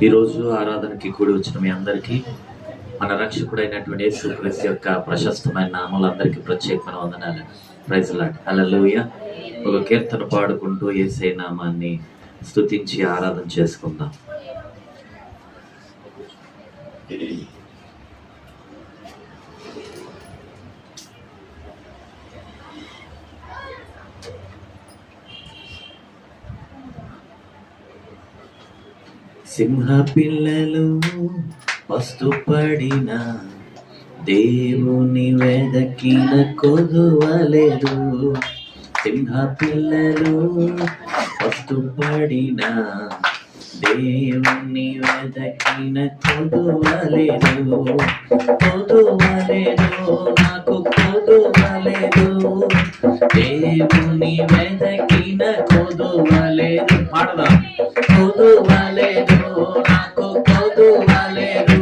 ఈరోజు ఆరాధనకి కూడి వచ్చిన మీ అందరికీ మన రక్షకుడైనటువంటి యేసుక్రీస్తు యొక్క ప్రశస్తమైన నామములందరికీ ప్రత్యేకమైన వందనాలు. Praise Lord. హల్లెలూయా. ఒక కీర్తన పాడుకుంటూ యేసయ్య నామాన్ని స్తుతించి ఆరాధన చేసుకుందాం. సింహ పిల్లలు పస్తుపడిన దేవుని వెదకిన కొదువలేదు. సింహ పిల్లలు పస్తుపడిన దేవుని వెదకిన కొదువలేదు. నాకు కొదువలేదు. దేవుని వెదకిన కొదువలేదు. పాడదాం. కొదువలేదు, నాకు కొదువలేదు.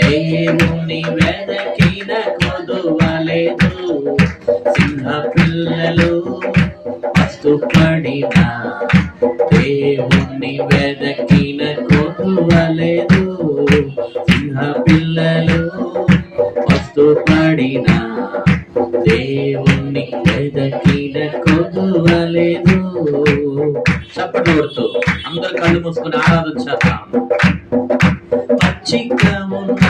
దేవుని వెదకిన కొదువలేదు. సింహ పిల్లలు పస్తుపడిన దేవుని వెదకిన కొదువలేదు. సింహ పిల్లలు పస్తుపడిన దేవుని వెదకిన కొదువలేదు. చప్పట్లు కొడుతూ అందరు కళ్ళు మూసుకొని ఆరాధించేద్దాం. పచ్చిగా ఉన్న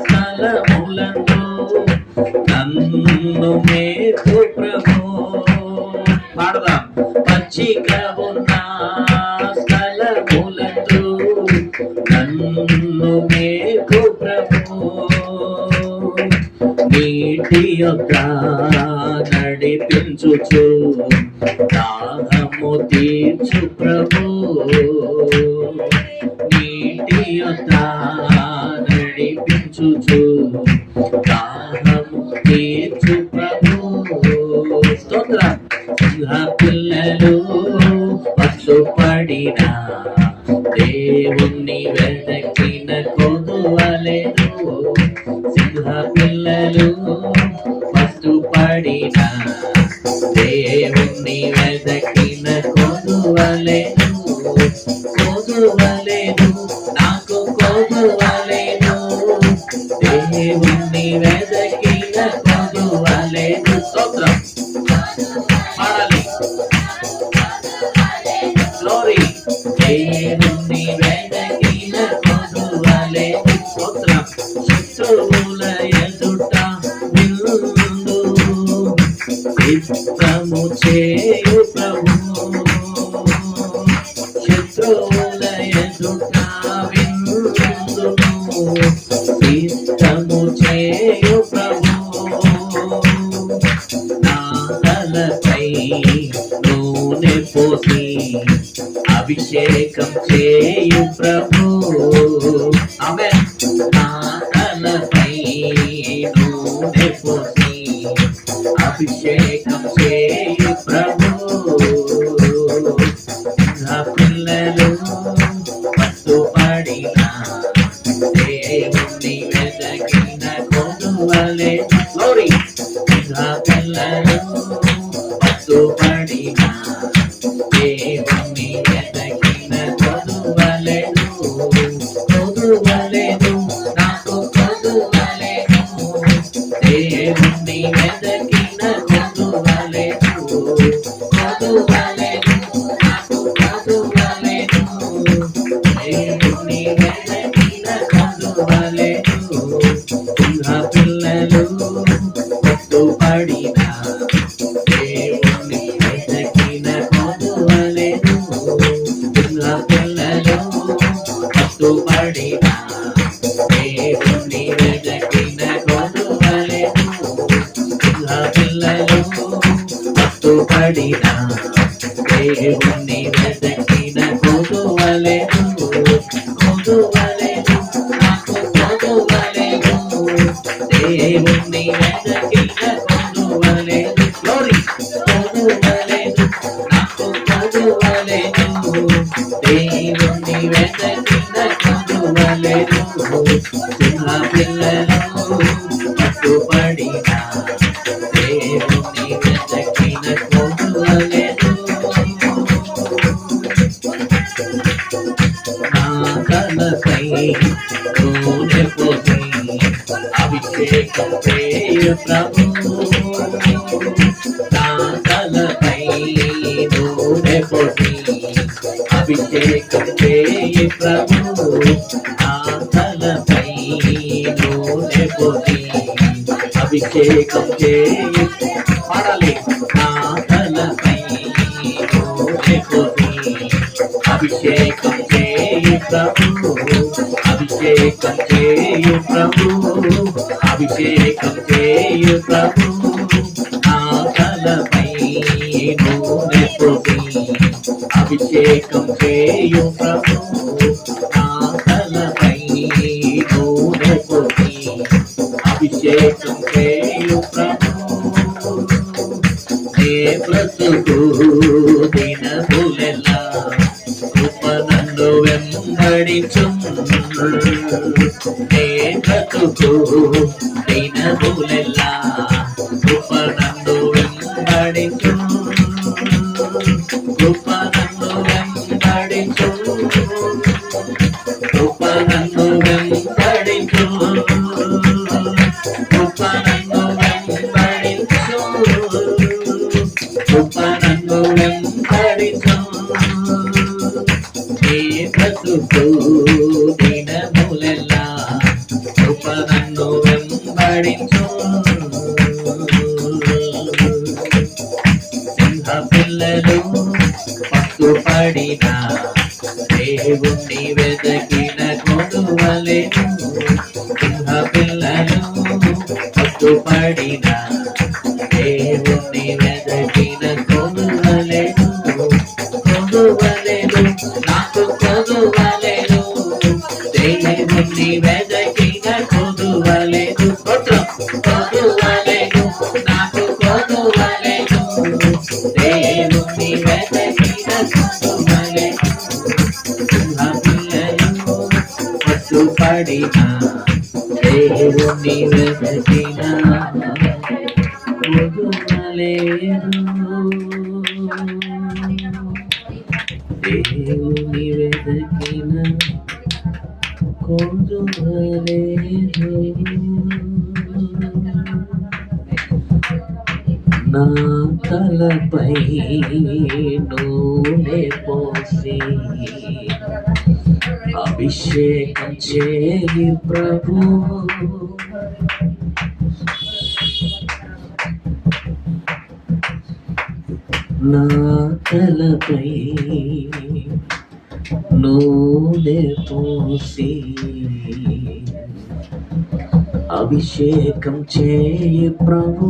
స్థలములను నన్ను మేపు ప్రభు. పాడదాం. పచ్చిగా ఉన్న స్థలములను నన్ను మేపు ప్రభు. నీటి యొక్క నడిపించుచు దాహము తీర్చు ప్రభు. నీటి యొక్క నడిపించుచు దాహము తీర్చు ప్రభు. స్తోత్రం. సింహ పిల్లలు పస్తుపడిన దేవుని వెదకిన కొదువలేదు. సింహ పిల్లలు పస్తుపడిన దేవుని వెదకిన కొదువలేదు. కొదువలేదు, నాకు కొదువలేదు. దేవుని వెదకిన కొదువలేదు. స్తోత్రం. పాడాలి. గ్లోరీ. దేవుని వెదకిన కొదువలేదు. స్తోత్రం. శత్రువుల ఎదుట విందు సిద్ధము చేయు ప్రభు. శత్రువుల ఎదుట విందును సిద్ధము చేయు ప్రభు. నా తలపై నూనె పోసి అభిషేకం చేయు ప్రభు. ఆమేన్. నా తలపై నూనె పోసి అభిషేకం చేయు ప్రభు. నా పిల్లలు పస్తుపడిన దేవుని వెదకిన కొదువలేదు. గ్లోరీ. నా పిల్లలు పస్తుపడిన దేవుని వెదకిన కొదువలేదు. కొదువలేదు, నాకు కొదువలేదు. దేవుని వెదకిన కొదువలేదు. కొదువలేదు, నాకు కొదువలేదు. దేవుని వెదకిన కొదువలేదు. సింహ పిల్లలు పస్తుపడిన దేవుని వెదకిన కొదువలేదు. సింహ పిల్లలు పస్తుపడిన దేవుని వెదకిన కొదువలేదు. సింహ పిల్లలు పస్తుపడిన దేవుని వెదకిన కొదువలేదు. కొదువలేదు, నాకు కొదువలేదు. దేవుని వెదకిన కొదువలేదు. గ్లోరీ. కొదువలేదు, నాకు కొదువలేదు. దేవుని వెదకిన కొదువలేదు. సింహ పిల్లలు పట్టుబడిన దేవుని వెదకిన కొదువలేదు. నా అభిషేకం చేయు ప్రభు నా తలపై నూనె పొడి అభిషేకం చేయు ప్రభు నా తలపై నూనె పొడి అభిషేకం చేయు పాడాలి నా తలపై నూనె పొడి అభిషేకం చేయు ప్రభు అభిషేకం చేయు ప్రభు అభిషేకం చేయు ప్రభు నా తలపై నూనె పొడి అభిషేకం చేయు ప్రభు నా తలపై నూనె పొడి అభిషేకం చేయు ప్రభు నే బ్రతుకు దినములెల్లా కృప నన్ను వెంబడించు నే బ్రతుకు దినములెల్లా కృప నన్ను వెంబడించు కృప నన్ను వెంబడించు కృప నన్ను వెంబడించు కృప నన్ను వెంబడించు కృప నన్ను వెంబడించు నీ బ్రతుకు దినములెల్లా కృప నన్ను వెంబడించు సింహ పిల్లలు పట్టుపడిన దేవుణ్ణి వెదకిన కొనువలెను సింహ పిల్లలు పట్టుపడిన దేవుణ్ణి వెదకిన కొనువలెను కొనువలెను నాకు కొనువలెను దేవుణ్ణి వెదకిన కొనువలెను కొనువలెను నాకు కొనువలెను దేవుణ్ణి వెదకిన కొనువలెను పట్టుపడిన దేవుణ్ణి వెదకిన కొనువలెను దేవుని వెదకిన కొనువలెను నా తలపై నూనె పోసి అభిషేకం చేయి ప్రభు నా తలపై నూనె పోసి అభిషేకం చేయి ప్రభు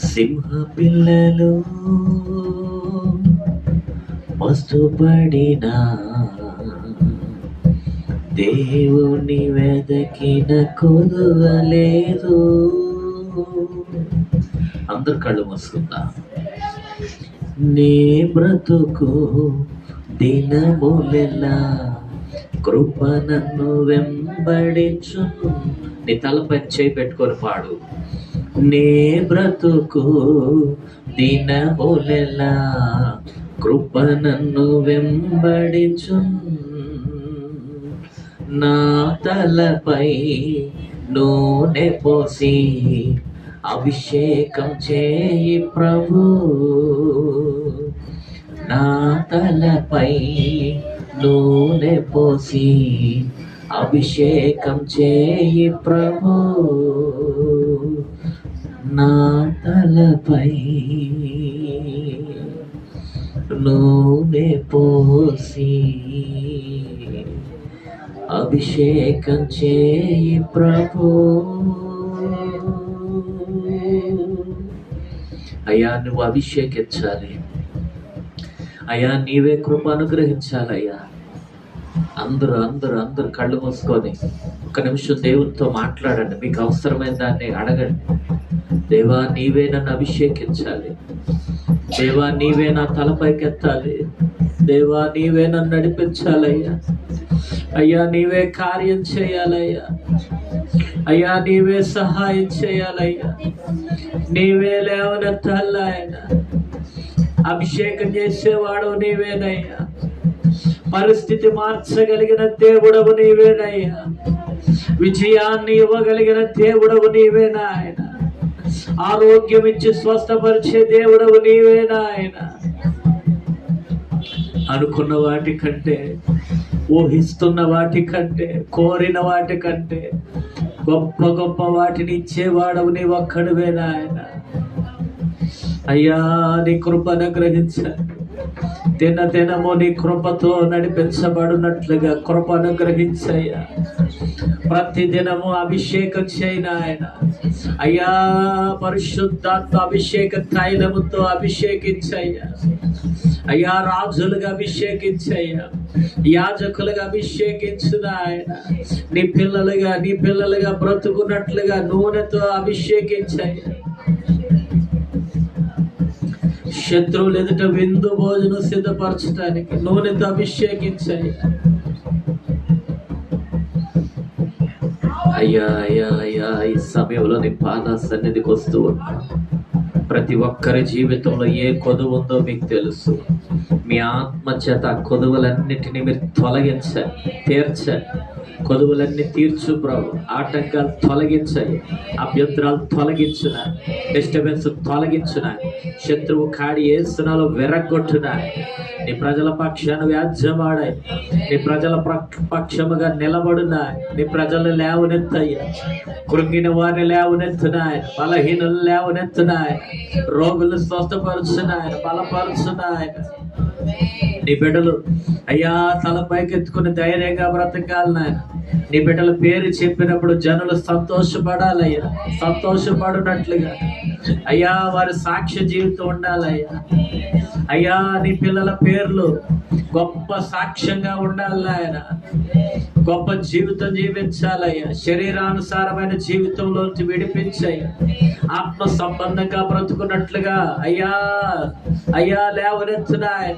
సింహ పిల్లలు పస్తుపడిన దేవుని వెదకిన కొదువలేదు అందరు కళ్ళు మూసుకుందా నీ బ్రతుకు దినములెల్లా కృప నన్ను వెంబడించు నీ తలపై చేయి పెట్టుకొని పాడు నీ బ్రతుకు దినములెల్లా కృప నన్ను వెంబడించు నా తలపై నూనె పోసి అభిషేకం చేయి ప్రభు నా తలపై నూనె పోసి అభిషేకం చేయి ప్రభు నా తలపై నూనె పోసి అభిషేకం చేయి ప్రభు అయ్యా నువ్వు అభిషేకించాలి అయ్యా నీవే కృప అనుగ్రహించాలయ్యా అందరూ అందరూ అందరూ కళ్ళు మూసుకొని ఒక్క నిమిషం దేవునితో మాట్లాడండి మీకు అవసరమైన దాన్ని అడగండి దేవా నీవే నన్ను అభిషేకించాలి దేవా నీవే నా తలపైకి ఎత్తాలి దేవా నీవే నన్ను నడిపించాలయ్యా అయ్యా నీవే కార్యం చేయాలయ్యా అయ్యా నీవే సహాయం చేయాలయ్యా నీవే లేవనెత్తాలా ఆయన అభిషేకం చేసేవాడు నీవేనయ్యా పరిస్థితి మార్చగలిగిన దేవుడవు నీవేనయ్యా విజయాన్ని ఇవ్వగలిగిన దేవుడవు నీవే నాయన. ఆరోగ్యం ఇచ్చి స్వస్థపరిచే దేవుడవు నీవే నాయన. అనుకున్న వాటి కంటే, ఊహిస్తున్న వాటి కంటే, కోరిన వాటి కంటే గొప్ప గొప్ప వాటిని ఇచ్చేవాడవు నీ ఒక్కడివే నాయన. అయ్యా, నీ కృపను గ్రహించండి. దినదినము నీ కృపతో నడిపించబడినట్లుగా కృప అనుగ్రహించయ్యా. ప్రతి దినము అభిషేకం చేయను ఆయన. అయ్యా, పరిశుద్ధాత్మ అభిషేక తైలముతో అభిషేకించయ్యా. అయ్యా, రాజులుగా అభిషేకించయ్యా, యాజకులుగా అభిషేకించిన ఆయన. నీ పిల్లలుగా బ్రతుకున్నట్లుగా నూనెతో అభిషేకించయ్యా. శత్రువులు ఎదుట విందు భోజనం సిద్ధపరచడానికి నూనెతో అభిషేకించాయి. అయ్యా అయ్యా అయ్యా, ఈ సమయంలో నీ పాద సన్నిధికి వస్తూ ఉన్నా. ప్రతి ఒక్కరి జీవితంలో ఏ కొదువు ఉందో మీకు తెలుసు. మీ ఆత్మ చేత ఆ కొదువులన్నిటినీ మీరు తొలగించండి, తీర్చండి. కొదువులన్నీ తీర్చు ప్రభు. ఆటంకాలు తొలగించాయి, అభ్యంతరాలు తొలగించున, డిస్టర్బెన్స్ తొలగించున, శత్రువు కాడి ఏసునాలో విరగొట్టున. నీ ప్రజల పక్షాన్ని వ్యాజ్యమాడాయి, నీ ప్రజల పక్షముగా నిలబడున. నీ ప్రజలు లేవనెత్తయ్యా. కృంగిన వారిని లేవనెత్తునాయ, బలహీనులు లేవనెత్తునాయ, రోగులు స్వస్థపరుచునాయన, బలపరుచునాయన. నీ బిడ్డలు అయ్యా తలపైకి ఎత్తుకుని ధైర్యంగా బ్రతకాలి నాయన. నీ బిడ్డల పేరు చెప్పినప్పుడు జనులు సంతోషపడాలయ్యా, సంతోషపడినట్లుగా అయ్యా వారి సాక్ష్య జీవితం ఉండాలయ్యా. అయ్యా, నీ పిల్లల పేర్లు గొప్ప సాక్ష్యంగా ఉండాలి ఆయన. గొప్ప జీవితం జీవించాలయ్యా. శరీరానుసారమైన జీవితంలోంచి విడిపించయ్యా. ఆత్మ సంబంధంగా బ్రతుకున్నట్లుగా అయ్యా అయ్యా లేవనెత్తున ఆయన.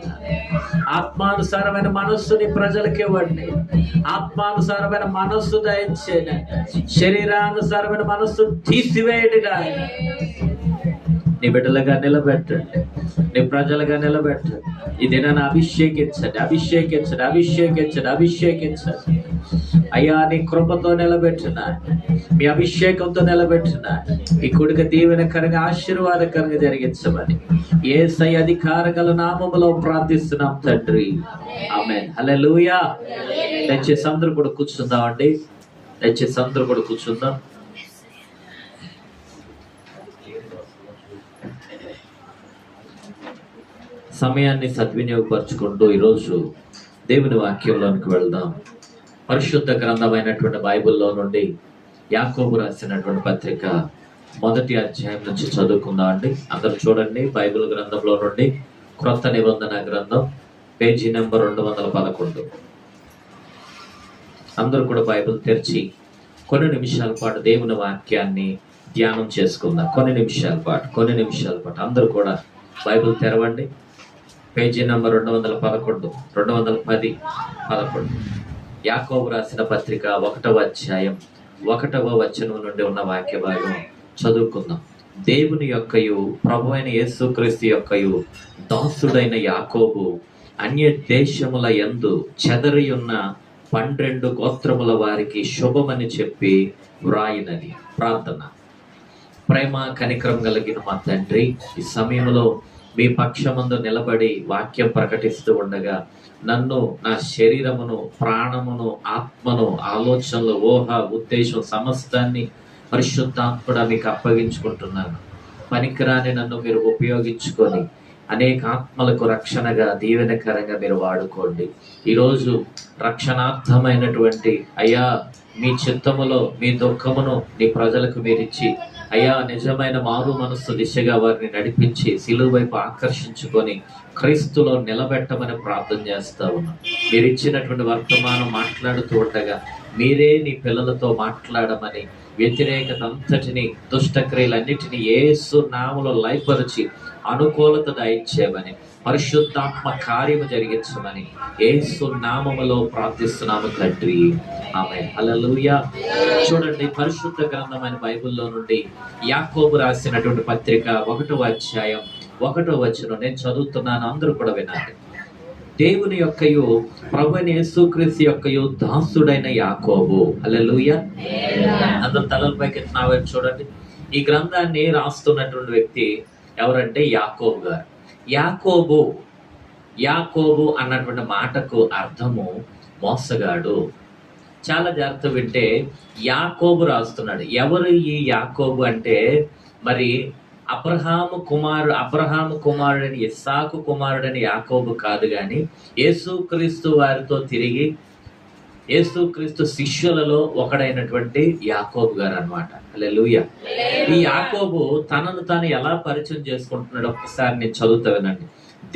ఆత్మానుసారమైన మనస్సుని ప్రజలకి ఇవ్వండి. ఆత్మానుసారమైన మనస్సు దయచేయండి. శరీరానుసారమైన మనస్సు తీసివేయండి ఆయన. నీ బిడ్డలుగా నిలబెట్టండి, నీ ప్రజలుగా నిలబెట్టండి. ఈ దినాన్ని అభిషేకించండి, అభిషేకించండి, అభిషేకించండి, అభిషేకించండి. అయ్యా, నీ కృపతో నిలబెట్టిన, మీ అభిషేకంతో నిలబెట్టిన ఈ కొడుకు దీవెనకరంగా ఆశీర్వాదకరంగా జరిగించమని యేసయ్య అధికార గల నామములో ప్రార్థిస్తున్నాం తండ్రి, ఆమేన్. హల్లెలూయా. దయచేసి అందరూ కూడా కూర్చుందామండి. దయచేసి అందరూ కూడా కూర్చుందాం. సమయాన్ని సద్వినియోగపరచుకుంటూ ఈరోజు దేవుని వాక్యంలోనికి వెళ్దాం. పరిశుద్ధ గ్రంథమైనటువంటి బైబిల్లో నుండి యాకోబు రాసినటువంటి పత్రిక 1వ అధ్యాయం నుంచి చదువుకుందాం అండి. అందరూ చూడండి, బైబిల్ గ్రంథంలో నుండి క్రొత్త నిబంధన గ్రంథం పేజీ నెంబర్ 211. అందరూ కూడా బైబిల్ తెరిచి కొన్ని నిమిషాల పాటు దేవుని వాక్యాన్ని ధ్యానం చేసుకుందాం. కొన్ని నిమిషాల పాటు అందరూ కూడా బైబిల్ తెరవండి. Page number 211, 210, 11. యాకోబు రాసిన పత్రిక 1వ అధ్యాయం 1వ వచనం నుండి ఉన్న వాక్య భాగం చదువుకుందాం. దేవుని యొక్కయు ప్రభువైన యేసుక్రీస్తు యొక్కయు దాసుడైన యాకోబు అన్య దేశముల యందు చెదరియున్న 12 గోత్రముల వారికి శుభమని చెప్పి వ్రాయినది. ప్రార్థన. ప్రేమ కనికరం కలిగిన మా తండ్రి, ఈ సమయంలో మీ పక్షమందు నిలబడి వాక్యం ప్రకటిస్తూ ఉండగా నన్ను, నా శరీరమును, ప్రాణమును, ఆత్మను, ఆలోచనలు, ఊహ, ఉద్దేశం సమస్తాన్ని పరిశుద్ధాత్ముడా మీకు అప్పగించుకుంటున్నాను. పనికిరాని నన్ను మీరు ఉపయోగించుకొని అనేక ఆత్మలకు రక్షణగా, దీవెనకరంగా మీరు వాడుకోండి. ఈరోజు రక్షణార్థమైనటువంటి అయ్యా మీ చిత్తములో మీ దుఃఖమును నీ ప్రజలకు మీరిచ్చి అయ్యా నిజమైన మారు మనస్సు దిశగా వారిని నడిపించి సిలువ వైపు ఆకర్షించుకొని క్రీస్తులో నిలబెట్టమని ప్రార్థన చేస్తా ఉన్నాం. మీరు ఇచ్చినటువంటి వర్తమానం మాట్లాడుతూ ఉండగా మీరే నీ పిల్లలతో మాట్లాడమని, వ్యతిరేకత అంతటిని, దుష్టక్రియలన్నిటినీ యేసు నామములో లయపరిచి అనుకూలత దయచేయమని, పరిశుద్ధాత్మ కార్యము జరిగించమని యేసు నామములో ప్రార్థిస్తున్నాము తండ్రి, ఆమేన్. హల్లెలూయా. చూడండి, పరిశుద్ధ గ్రంథమైన బైబిల్లో నుండి యాకోబు రాసినటువంటి పత్రిక 1వ అధ్యాయం 1వ వచనం నేను చదువుతున్నాను. అందరూ కూడా వినాలి. దేవుని యొక్కయు ప్రభువైన యేసుక్రీస్తు యొక్కయు దాసుడైన యాకోబు. హల్లెలూయా. అందరూ తలల పైకి నా వైపు చూడండి. ఈ గ్రంథాన్ని రాస్తున్నటువంటి వ్యక్తి ఎవరంటే యాకోబు గారు. యాకోబు అన్నటువంటి మాటకు అర్థము మోసగాడు. చాలా జాగ్రత్త వింటే యాకోబు రాస్తున్నాడు. ఎవరు ఈ యాకోబు అంటే మరి అబ్రహాము కుమారుడని ఇస్సాకు కుమారుడని యాకోబు కాదు, కానీ యేసుక్రీస్తు వారితో తిరిగి యేసుక్రీస్తు శిష్యులలో ఒకడైనటువంటి యాకోబు గారు అన్నమాట. హల్లెలూయా. ఈ యాకోబు తనను తాను ఎలా పరిచయం చేసుకుంటున్నాడు ఒక్కసారి నేను చదువుతా వినండి.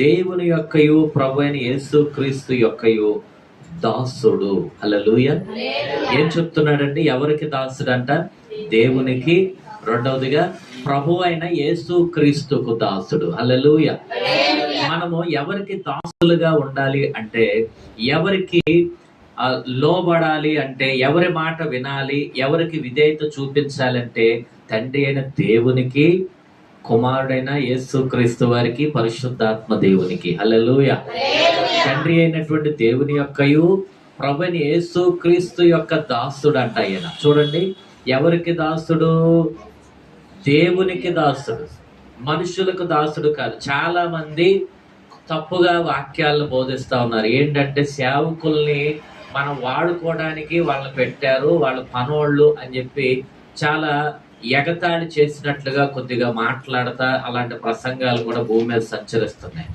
దేవుని యొక్కయు ప్రభువైన యేసుక్రీస్తు యొక్కయు దాసుడు. హల్లెలూయా. ఏం చెప్తున్నాడండి? ఎవరికి దాసుడు అంట? దేవునికి, రెండవదిగా ప్రభు అయిన యేసుక్రీస్తుకు దాసుడు. హల్లెలూయా. మనము ఎవరికి దాసులుగా ఉండాలి అంటే, ఎవరికి లోబడాలి అంటే, ఎవరి మాట వినాలి, ఎవరికి విధేయత చూపించాలంటే తండ్రి అయిన దేవునికి, కుమారుడైన యేసుక్రీస్తు వారికి, పరిశుద్ధాత్మ దేవునికి. హల్లెలూయా. తండ్రి అయినటువంటి దేవుని యొక్కయు ప్రభువైన యేసుక్రీస్తు యొక్క దాసుడు అంట ఆయన. చూడండి, ఎవరికి దాసుడు? దేవునికి దాసుడు, మనుషులకు దాసుడు కాదు. చాలా మంది తప్పుగా వాక్యాలను బోధిస్తా ఉన్నారు. ఏంటంటే సేవకుల్ని మనం వాడుకోవడానికి వాళ్ళని పెట్టారు, వాళ్ళు పనోళ్ళు అని చెప్పి చాలా ఎగతాళి చేసినట్లుగా కొద్దిగా మాట్లాడతా అలాంటి ప్రసంగాలు కూడా భూమి మీద సంచరిస్తున్నాయి.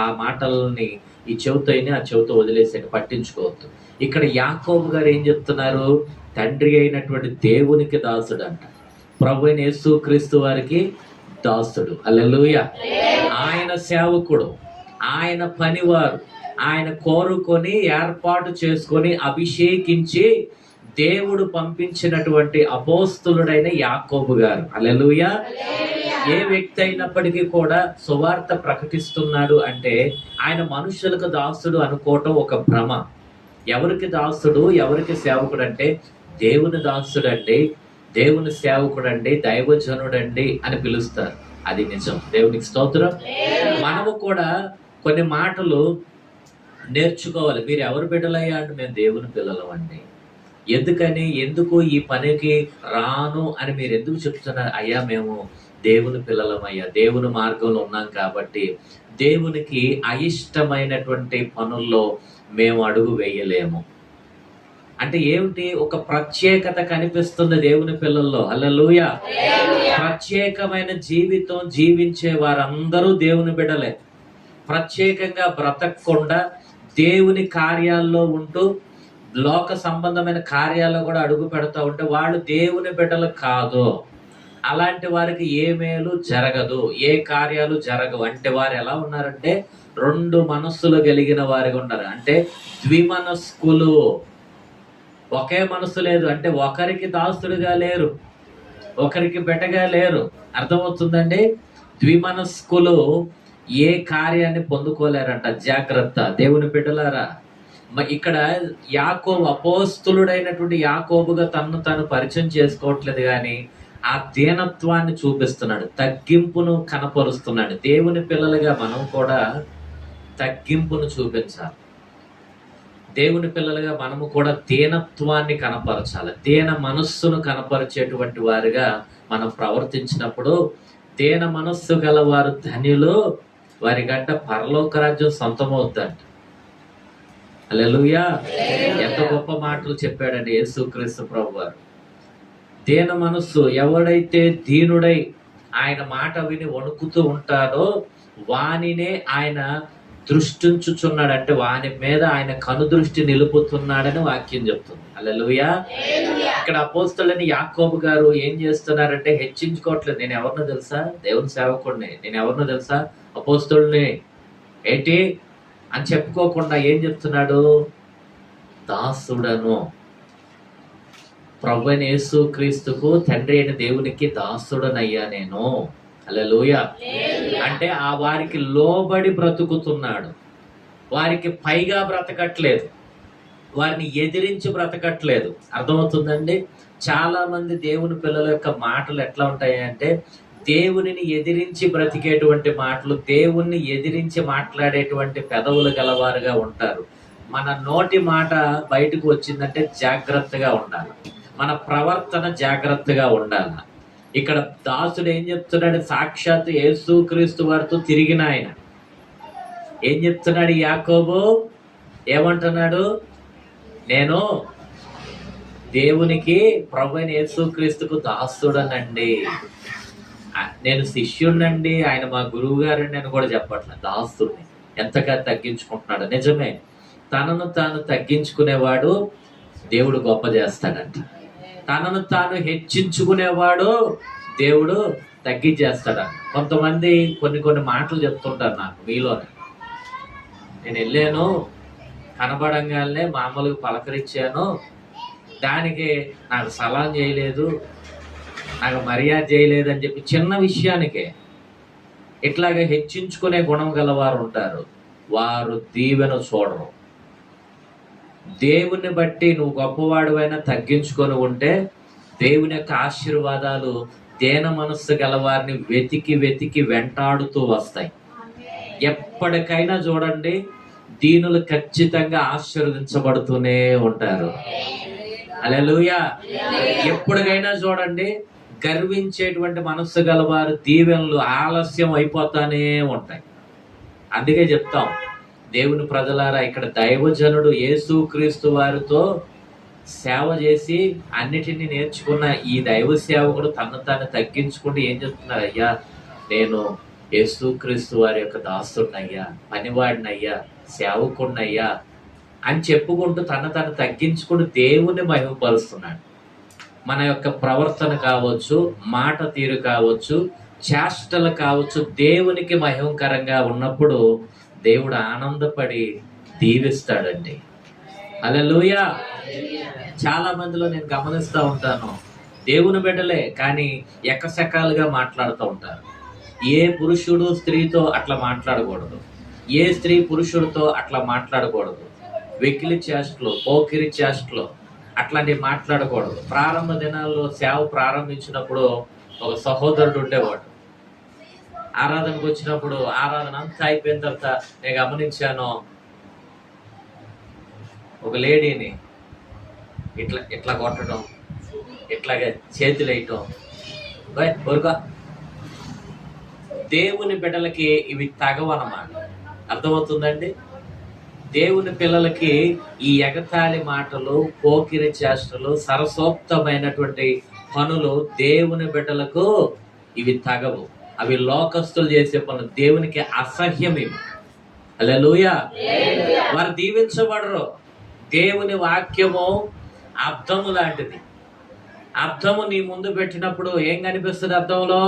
ఆ మాటల్ని ఈ చెవితోని ఆ చెవితో వదిలేసేది, పట్టించుకోవద్దు. ఇక్కడ యాకోబు గారు ఏం చెప్తున్నారు? తండ్రి అయినటువంటి దేవునికి దాసుడు అంట, ప్రభువైన యేసుక్రీస్తు వారికి దాసుడు. హల్లెలూయా. ఆయన సేవకుడు, ఆయన పనివారు, ఆయన కోరుకొని ఏర్పాటు చేసుకొని అభిషేకించి దేవుడు పంపించినటువంటి అపోస్తులుడైన యాకోబు గారు. హల్లెలూయా. ఏ వ్యక్తి అయినప్పటికీ కూడా సువార్త ప్రకటిస్తున్నాడు అంటే ఆయన మనుషులకు దాసుడు అనుకోవటం ఒక భ్రమ. ఎవరికి దాసుడు, ఎవరికి సేవకుడు అంటే దేవుని దాసుడు అండి, దేవుని సేవకుడు అండి, దైవజనుడు అండి అని పిలుస్తారు. అది నిజం. దేవునికి స్తోత్రం. మనము కూడా కొన్ని మాటలు నేర్చుకోవాలి. మీరు ఎవరు బిడ్డలయ్యా అంటే మేము దేవుని పిల్లలం అండి. ఎందుకు ఈ పనికి రాను అని మీరు ఎందుకు చెప్తున్నారు? అయ్యా మేము దేవుని పిల్లలమయ్యా, దేవుని మార్గంలో ఉన్నాం కాబట్టి దేవునికి అయిష్టమైనటువంటి పనుల్లో మేము అడుగు వేయలేము. అంటే ఏమిటి? ఒక ప్రత్యేకత కనిపిస్తుంది దేవుని పిల్లల్లో. హల్లెలూయా. ప్రత్యేకమైన జీవితం జీవించే వారందరూ దేవుని బిడ్డలే. ప్రత్యేకంగా బ్రతకకుండా దేవుని కార్యాల్లో ఉంటూ లోక సంబంధమైన కార్యాల్లో కూడా అడుగు పెడతా ఉంటే వాళ్ళు దేవుని బిడ్డలు కాదు. అలాంటి వారికి ఏ మేలు జరగదు, ఏ కార్యాలు జరగవు. అంటే వారు ఎలా ఉన్నారంటే రెండు మనస్సులు కలిగిన వారిగా ఉన్నారు. అంటే ద్విమనస్కులు. ఒకే మనస్సు లేదు. అంటే ఒకరికి దాసుడుగా లేరు, ఒకరికి బిడ్డగా లేరు. అర్థమవుతుందండి? ద్విమనస్కులు ఏ కార్యాన్ని పొందుకోలేరంట. జాగ్రత్త దేవుని బిడ్డలారా. ఇక్కడ యాకోబు అపోస్తులుడైనటువంటి యాకోబుగా తను పరిచయం చేసుకోవట్లేదు, కానీ ఆ దీనత్వాన్ని చూపిస్తున్నాడు, తగ్గింపును కనపరుస్తున్నాడు. దేవుని పిల్లలుగా మనం కూడా తగ్గింపును చూపించాలి. దేవుని పిల్లలుగా మనము కూడా దీనత్వాన్ని కనపరచాలి. దీన మనస్సును కనపరిచేటువంటి వారిగా మనం ప్రవర్తించినప్పుడు దీన మనస్సు గల వారు ధన్యులు, వారి గంట పరలోక రాజ్యం సొంతమవుద్దంట. హల్లెలూయా. ఎంత గొప్ప మాటలు చెప్పాడండి యేసుక్రీస్తు ప్రభువారు. దీన మనస్సు, ఎవడైతే దీనుడై ఆయన మాట విని వణుకుతూ ఉంటాడో వానినే ఆయన దృష్టించుచున్నాడు. అంటే వాని మీద ఆయన కనుదృష్టి నిలుపుతున్నాడని వాక్యం చెప్తుంది. హల్లెలూయా. ఇక్కడ అపోస్తలుడైన యాకోబు గారు ఏం చేస్తున్నారంటే హెచ్చించుకోవట్లేదు. నేను ఎవరినో తెలుసా? దేవుని సేవకుడిని. నేను ఎవరినో తెలుసా? అపోస్తలుడిని. ఏంటి అని చెప్పుకోకుండా ఏం చెప్తున్నాడు? దాసుడను, ప్రభువైన యేసుక్రీస్తుకు తండ్రి అయిన దేవునికి దాసుడనయ్యా నేను. హల్లెలూయా. అంటే ఆ వారికి లోబడి బ్రతుకుతున్నాడు. వారికి పైగా బ్రతకట్లేదు, వారిని ఎదిరించి బ్రతకట్లేదు. అర్థమవుతుందండి? చాలా మంది దేవుని పిల్లల యొక్క మాటలు ఎట్లా ఉంటాయి అంటే దేవునిని ఎదిరించి బ్రతికేటువంటి మాటలు, దేవుణ్ణి ఎదిరించి మాట్లాడేటువంటి పెదవులు గలవారుగా ఉంటారు. మన నోటి మాట బయటకు వచ్చిందంటే జాగ్రత్తగా ఉండాలి, మన ప్రవర్తన జాగ్రత్తగా ఉండాలి. ఇక్కడ దాసుడు ఏం చెప్తున్నాడు? సాక్షాత్ యేసుక్రీస్తు వారితో తిరిగిన ఆయన ఏం చెప్తున్నాడు? యాకోబు ఏమంటున్నాడు? నేను దేవునికి, ప్రభు అయిన యేసుక్రీస్తుకు దాసుడనండి, నేను శిష్యుడినండి, ఆయన మా గురువు గారండి అని కూడా చెప్పట్లేదు. దాసుడిని ఎంతగా తగ్గించుకుంటున్నాడు. నిజమే, తనను తాను తగ్గించుకునేవాడు దేవుడు గొప్ప చేస్తాడంట. తనను తాను హెచ్చించుకునేవాడు దేవుడు తగ్గించేస్తాడంట. కొంతమంది కొన్ని మాటలు చెప్తుంటారు నాకు, మీలోనే. నేను వెళ్ళాను, కనబడంగానే మామూలుగా పలకరించాను, దానికి నాకు సలాం చేయలేదు, నాకు మర్యాద చేయలేదు అని చెప్పి చిన్న విషయానికే ఇట్లాగే హెచ్చించుకునే గుణం గలవారు ఉంటారు. వారు దీవెన చూడరు. దేవుని బట్టి నువ్వు గొప్పవాడువైనా తగ్గించుకొని ఉంటే దేవుని యొక్క ఆశీర్వాదాలు దేన మనస్సు గలవారిని వెతికి వెతికి వెంటాడుతూ వస్తాయి. ఎప్పటికైనా చూడండి, దీనులు ఖచ్చితంగా ఆశీర్వదించబడుతూనే ఉంటారు. హల్లెలూయా. ఎప్పటికైనా చూడండి, గర్వించేటువంటి మనస్సు గలవారు దీవెనలు ఆలస్యం అయిపోతానే ఉంటాయి. అందుకే చెప్తాం, దేవుని ప్రజలారా, ఇక్కడ దైవజనుడు యేసుక్రీస్తు వారితో సేవ చేసి అన్నిటినీ నేర్చుకున్న ఈ దైవ సేవకుడు తను తాను తగ్గించుకుంటూ ఏం చెప్తున్నారు? అయ్యా, నేను యేసుక్రీస్తు వారి యొక్క దాసుడినయ్యా, పనివాడినయ్యా, సేవకుడినయ్యా అని చెప్పుకుంటూ తను తగ్గించుకుంటూ దేవుని మహిమపరుస్తున్నాడు. మన యొక్క ప్రవర్తన కావచ్చు, మాట తీరు కావచ్చు, చేష్టలు కావచ్చు, దేవునికి మహిమకరంగా ఉన్నప్పుడు దేవుడు ఆనందపడి దీవిస్తాడండి. హల్లెలూయా. చాలా మందిలో నేను గమనిస్తూ ఉంటాను, దేవుని బిడ్డలే కానీ ఎకసెకాలుగా మాట్లాడుతూ ఉంటారు. ఏ పురుషుడు స్త్రీతో అట్లా మాట్లాడకూడదు, ఏ స్త్రీ పురుషుడితో అట్లా మాట్లాడకూడదు. వెకిలి చేష్టలు, పోకిరి చేష్టలు అట్లాంటివి మాట్లాడకూడదు. ప్రారంభ దినాల్లో సేవ ప్రారంభించినప్పుడు ఒక సహోదరుడు ఉండేవాడు. ఆరాధనకు వచ్చినప్పుడు ఆరాధన అంతా అయిపోయిన తర్వాత నేను గమనించాను, ఒక లేడీని ఇట్లా ఇట్లా కొట్టడం, ఇట్లాగే చేతులు వేయటం. ఊరుకో. దేవుని బిడ్డలకి ఇవి తగవన్నమాట. అర్థమవుతుందండి? దేవుని పిల్లలకి ఈ ఎగతాళి మాటలు, పోకిరి చేష్టలు, సరసోక్తమైనటువంటి పనులు దేవుని బిడ్డలకు ఇవి తగవు. అవి లోకస్తులు చేసే పనులు, దేవునికి అసహ్యం ఇవి. హల్లెలూయా. వారు దీవించబడరు. దేవుని వాక్యము అర్థము లాంటిది. అర్థము నీ ముందు పెట్టినప్పుడు ఏం కనిపిస్తుంది? అర్థంలో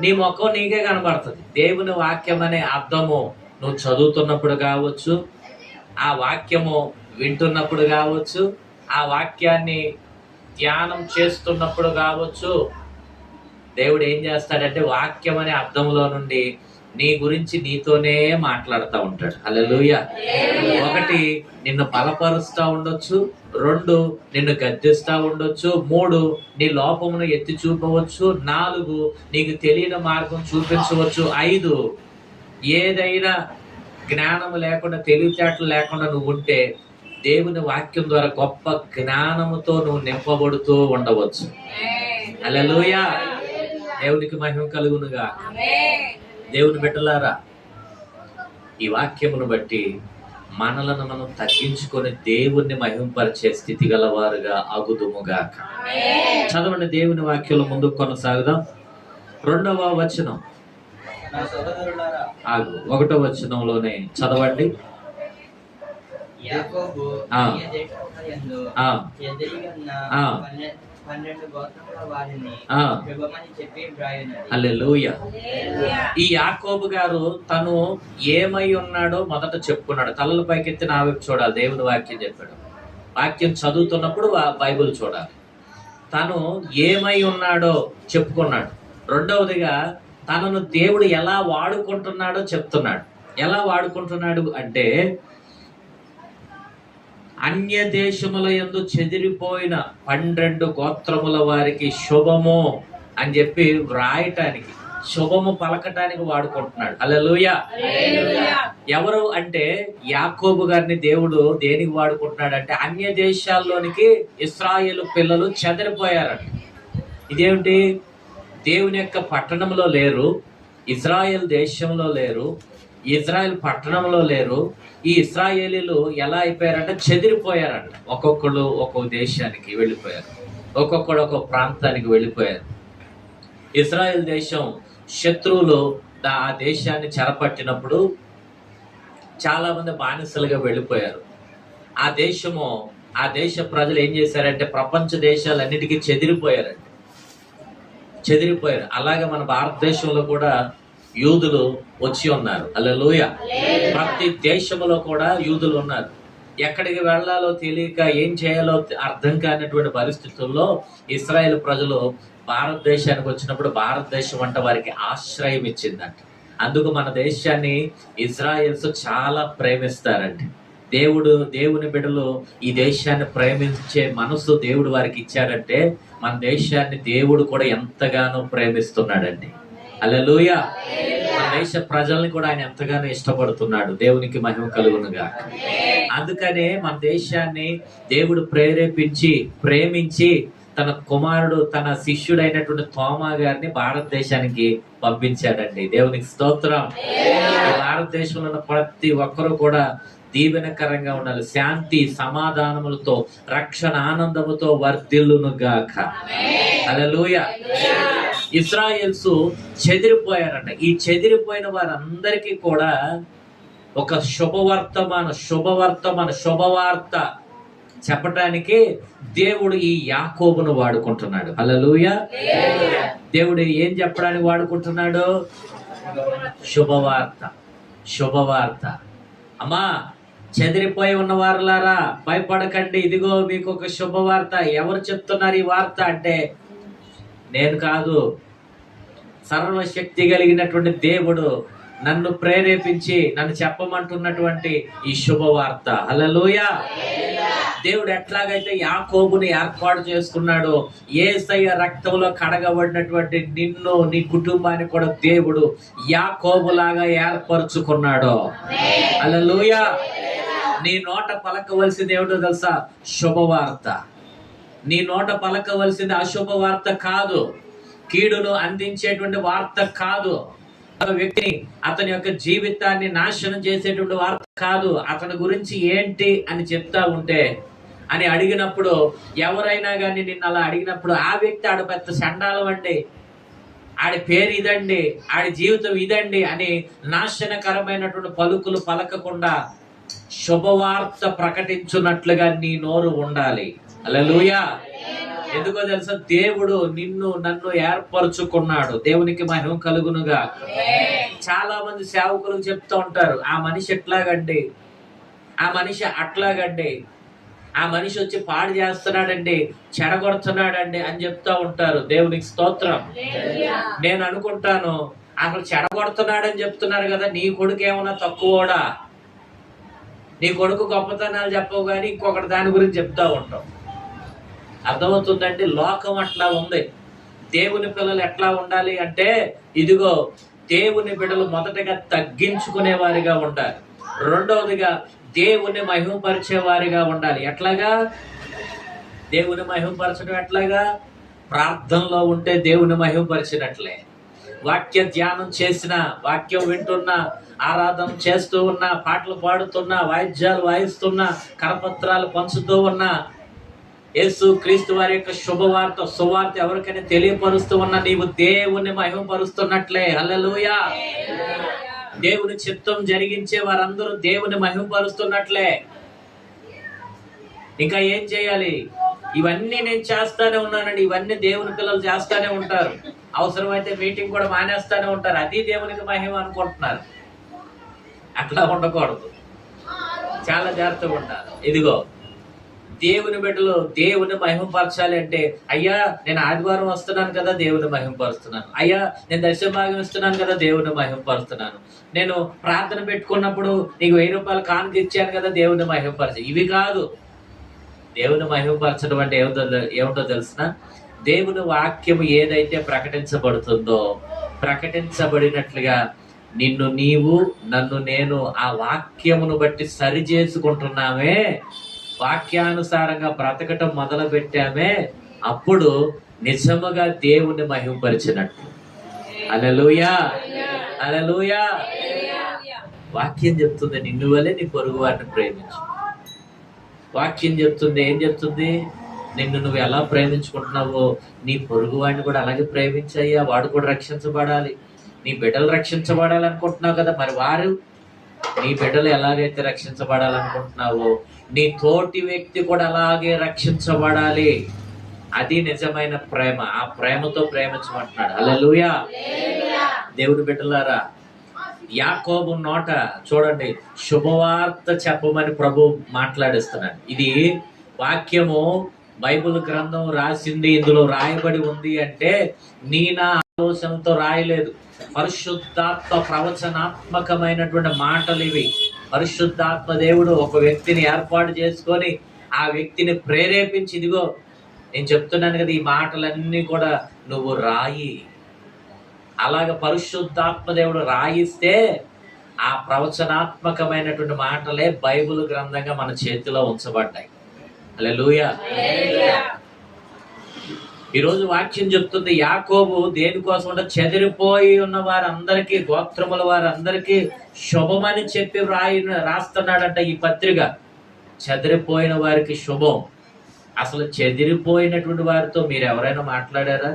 నీ ముఖం నీకే కనబడుతుంది. దేవుని వాక్యం అనే అర్థము నువ్వు చదువుతున్నప్పుడు కావచ్చు, ఆ వాక్యము వింటున్నప్పుడు కావచ్చు, ఆ వాక్యాన్ని ధ్యానం చేస్తున్నప్పుడు కావచ్చు, దేవుడు ఏం చేస్తాడంటే వాక్యం అనే అర్థంలో నుండి నీ గురించి నీతోనే మాట్లాడుతూ ఉంటాడు. హల్లెలూయా. ఒకటి, నిన్ను బలపరుస్తూ ఉండొచ్చు. 2, నిన్ను గద్దిస్తూ ఉండొచ్చు. 3, నీ లోపమును ఎత్తి చూపవచ్చు. 4, నీకు తెలియని మార్గం చూపించవచ్చు. 5, ఏదైనా జ్ఞానము లేకుండా, తెలివితేటలు లేకుండా నువ్వు ఉంటే దేవుని వాక్యం ద్వారా గొప్ప జ్ఞానముతో నువ్వు నింపబడుతూ ఉండవచ్చు. హల్లెలూయా. దేవునికి మహిమ కలుగునుగా. దేవుని బిడ్డలారా, ఈ వాక్యమును బట్టి మనలను మనం తగ్గించుకొని దేవుణ్ణి మహింపరిచే స్థితి గలవారుగా అగుదుముగాక. చదవండి, దేవుని వాక్యంలో ముందుకు కొనసాగుదాం. 2వ వచనం, 1వ వచనంలోనే చదవండి. హల్లెలూయా. ఈ యాకోబు గారు తను ఏమై ఉన్నాడో మొదట చెప్పుకున్నాడు. తలల పైకెత్తి నా వైపు చూడాలి, దేవుని వాక్యం చెప్పాడు. వాక్యం చదువుతున్నప్పుడు బైబిల్ చూడాలి. తను ఏమై ఉన్నాడో చెప్పుకున్నాడు. 2వదిగా తనను దేవుడు ఎలా వాడుకుంటున్నాడో చెప్తున్నాడు. ఎలా వాడుకుంటున్నాడు అంటే, అన్య దేశముల యందు చెదిరిపోయిన 12 గోత్రముల వారికి శుభము అని చెప్పి వ్రాయటానికి, శుభము పలకటానికి వాడుకుంటున్నాడు. హల్లెలూయా. ఎవరు అంటే యాకోబు గారిని దేవుడు దేనికి వాడుకుంటున్నాడు అంటే, అన్య దేశాల్లోనికి ఇశ్రాయేలు పిల్లలు చెదిరిపోయారంట. ఇదేమిటి? దేవుని యొక్క పట్టణంలో లేరు, ఇజ్రాయెల్ దేశంలో లేరు, ఇజ్రాయెల్ పట్టణంలో లేరు. ఈ ఇశ్రాయేలీలు ఎలా అయిపోయారంటే చెదిరిపోయారంట. ఒక్కొక్కడు ఒక్కొక్క దేశానికి వెళ్ళిపోయారు, ఒక్కొక్కడు ఒక్కొక్క ప్రాంతానికి వెళ్ళిపోయారు. ఇజ్రాయెల్ దేశం శత్రువులు ఆ దేశాన్ని చెరపట్టినప్పుడు చాలా మంది బానిసలుగా వెళ్ళిపోయారు. ఆ దేశ ప్రజలు ఏం చేశారంటే ప్రపంచ దేశాలన్నిటికీ చెదిరిపోయారు. అలాగే మన భారతదేశంలో కూడా యూదులు వచ్చి ఉన్నారు. హల్లెలూయా. ప్రతి దేశంలో కూడా యూదులు ఉన్నారు. ఎక్కడికి వెళ్ళాలో తెలియక, ఏం చేయాలో అర్థం కానటువంటి పరిస్థితుల్లో ఇశ్రాయేల్ ప్రజలు భారతదేశానికి వచ్చినప్పుడు భారతదేశం అంటే వారికి ఆశ్రయం ఇచ్చిందంట. అందుకు మన దేశాన్ని ఇజ్రాయెల్స్ చాలా ప్రేమిస్తారండి. దేవుని బిడ్డలు ఈ దేశాన్ని ప్రేమించే మనసు దేవుడు వారికి ఇచ్చాడంటే మన దేశాన్ని దేవుడు కూడా ఎంతగానో ప్రేమిస్తున్నాడండి. హల్లెలూయా. మన దేశ ప్రజల్ని కూడా ఆయన ఎంతగానో ఇష్టపడుతున్నాడు. దేవునికి మహిమ కలుగునుగా. అందుకనే మన దేశాన్ని దేవుడు ప్రేమించి తన కుమారుడు, తన శిష్యుడైనటువంటి తోమా గారిని భారతదేశానికి పంపించాడండి. దేవునికి స్తోత్రం. భారతదేశంలో ఉన్న ప్రతి ఒక్కరూ కూడా దీవెనకరంగా ఉండాలి. శాంతి సమాధానములతో, రక్షణ ఆనందముతో వర్ధిల్లును గాక. హల్లెలూయా. ఇశ్రాయేల్స్ చెదిరిపోయారంట. ఈ చెదిరిపోయిన వారందరికీ కూడా ఒక శుభవార్త చెప్పటానికి దేవుడు ఈ యాకోబును వాడుకుంటున్నాడు. హల్లెలూయా. దేవుడు ఏం చెప్పడానికి వాడుకుంటున్నాడు? శుభవార్త. అమ్మా, చెదిరిపోయి ఉన్న వారులారా భయపడకండి, ఇదిగో మీకు ఒక శుభవార్త. ఎవరు చెప్తున్నారు ఈ వార్త అంటే నేను కాదు, సర్వశక్తి కలిగినటువంటి దేవుడు నన్ను ప్రేరేపించి నన్ను చెప్పమంటున్నటువంటి ఈ శుభవార్త. హల్లెలూయా. దేవుడు ఎట్లాగైతే యాకోబుని ఏర్పాటు చేసుకున్నాడో, యేసయ్య రక్తంలో కడగబడినటువంటి నిన్ను, నీ కుటుంబాన్ని కూడా దేవుడు యాకోబులాగా ఏర్పరచుకున్నాడో. హల్లెలూయా. నీ నోట పలకవలసింది ఏమిటో తెలుసా? శుభవార్త. నీ నోట పలకవలసింది అశుభవార్త కాదు, కీడును అందించేటువంటి వార్త కాదు, వ్యక్తిని అతని యొక్క జీవితాన్ని నాశనం చేసేటువంటి వార్త కాదు. అతని గురించి ఏంటి అని చెప్తా ఉంటే అని అడిగినప్పుడు, ఎవరైనా కానీ నిన్ను అలా అడిగినప్పుడు, ఆ వ్యక్తి ఆడ పెద్ద చండాలం అండి, ఆడి పేరు ఇదండి, ఆడి జీవితం ఇదండి అని నాశనకరమైనటువంటి పలుకులు పలకకుండా శుభవార్త ప్రకటించున్నట్లుగా నీ నోరు ఉండాలి. హల్లెలూయా. ఎందుకో తెలుసా? దేవుడు నన్ను ఏర్పరచుకున్నాడు. దేవునికి మహిమ కలుగునుగా. చాలా మంది సేవకులు చెప్తూ ఉంటారు, ఆ మనిషి ఎట్లాగండి, ఆ మనిషి అట్లాగండి, ఆ మనిషి వచ్చి పాడు చేస్తున్నాడండి, చెడగొడుతున్నాడండి అని చెప్తా ఉంటారు. దేవునికి స్తోత్రం. నేను అనుకుంటాను, అసలు చెడగొడుతున్నాడని చెప్తున్నారు కదా, నీ కొడుకు ఏమన్నా తక్కువడా? నీ కొడుకు గొప్పతనాలు చెప్పవు కానీ ఇంకొకటి దాని గురించి చెప్తా ఉంటాం. అర్థమవుతుందండి? లోకం అట్లా ఉంది. దేవుని పిల్లలు ఎట్లా ఉండాలి అంటే, ఇదిగో దేవుని బిడ్డలు మొదటగా తగ్గించుకునే వారిగా ఉండాలి. రెండవదిగా దేవుని మహిమపరిచే వారిగా ఉండాలి. ఎట్లాగా? దేవుని మహిమపరచడం ఎట్లాగా? ప్రార్థనలో ఉంటే దేవుని మహిమపరిచినట్లే. వాక్య ధ్యానం చేసిన, వాక్యం వింటున్నా, ఆరాధన చేస్తూ ఉన్నా, పాటలు పాడుతున్నా, వాయిద్యాలు వాయిస్తున్నా, కరపత్రాలు పంచుతూ ఉన్నా, యేసు క్రీస్తు వారి యొక్క సువార్త ఎవరికైనా తెలియపరుస్తూ ఉన్నా, నీవు దేవుని మహిమపరుస్తున్నట్లే. హల్లెలూయా. దేవుని చిత్తం జరిగించే వారందరూ దేవుని మహిమపరుస్తున్నట్లే. ఇంకా ఏం చేయాలి? ఇవన్నీ నేను చేస్తానే ఉన్నానండి. ఇవన్నీ దేవుని పిల్లలు చేస్తానే ఉంటారు. అవసరమైతే మీటింగ్ కూడా మానేస్తానే ఉంటారు. అది దేవునికి మహిమ అనుకుంటున్నారు. అట్లా ఉండకూడదు. చాలా జాగ్రత్తగా ఉండాలి. ఇదిగో దేవుని బిడ్డలు దేవుని మహిమపరచాలి అంటే, అయ్యా నేను ఆదివారం వస్తున్నాను కదా, దేవుని మహిమపరుస్తున్నాను. అయ్యా నేను దశమ భాగం ఇస్తున్నాను కదా, దేవుని మహిమపరుస్తున్నాను. నేను ప్రార్థన పెట్టుకున్నప్పుడు నీకు 1000 రూపాయలు కానుక ఇచ్చాను కదా, దేవుని మహిమపరచు. ఇవి కాదు. దేవుని మహిమపరచడం అంటే ఏమిటో తెలిసిన, దేవుని వాక్యము ఏదైతే ప్రకటించబడుతుందో ప్రకటించబడినట్లుగా నిన్ను నీవు నన్ను నేను ఆ వాక్యమును బట్టి సరి చేసుకుంటున్నామే, వాక్యానుసారంగా బ్రతకటం మొదలు పెట్టామే, అప్పుడు నిజముగా దేవుని మహిమపరిచినట్లు. హల్లెలూయా, హల్లెలూయా. వాక్యం చెప్తుంది నిన్ను వలె నీ పొరుగు వారిని ప్రేమించు. వాక్యం చెప్తుంది, ఏం చెప్తుంది? నిన్ను నువ్వు ఎలా ప్రేమించుకుంటున్నావో నీ పొరుగు వాడిని కూడా అలాగే ప్రేమించయ్యా, వాడు కూడా రక్షించబడాలి. నీ బిడ్డలు రక్షించబడాలనుకుంటున్నావు కదా, మరి వారు నీ బిడ్డలు ఎలాగైతే రక్షించబడాలనుకుంటున్నావో నీ తోటి వ్యక్తి కూడా అలాగే రక్షించబడాలి. అది నిజమైన ప్రేమ. ఆ ప్రేమతో ప్రేమించమంటున్నాడు. హల్లెలూయా. దేవుని బిడ్డలారా, యాకోబు నోట చూడండి శుభవార్త చెప్పమని ప్రభు మాట్లాడిస్తున్నాడు. ఇది వాక్యము బైబిల్ గ్రంథం రాసింది, ఇందులో రాయబడి ఉంది అంటే నీ నా ఆలోచనతో రాయలేదు. పరిశుద్ధాత్మ ప్రవచనాత్మకమైనటువంటి మాటలు ఇవి. పరిశుద్ధాత్మ దేవుడు ఒక వ్యక్తిని ఏర్పాటు చేసుకొని ఆ వ్యక్తిని ప్రేరేపించి, ఇదిగో నేను చెప్తున్నాను కదా ఈ మాటలన్నీ కూడా నువ్వు రాయి. అలాగ పరిశుద్ధాత్మ దేవుడు రాయిస్తే ఆ ప్రవచనాత్మకమైనటువంటి మాటలే బైబిల్ గ్రంథంగా మన చేతిలో ఉంచబడ్డాయి. హల్లెలూయా. ఈరోజు వాక్యం చెప్తుంది, యాకోబు దేనికోసం అంటే చెదిరిపోయి ఉన్న వారందరికీ, గోత్రముల వారందరికీ శుభమని చెప్పి రాస్తున్నాడంట ఈ పత్రిక. చెదిరిపోయిన వారికి శుభం. అసలు చెదిరిపోయినటువంటి వారితో మీరు ఎవరైనా మాట్లాడారా?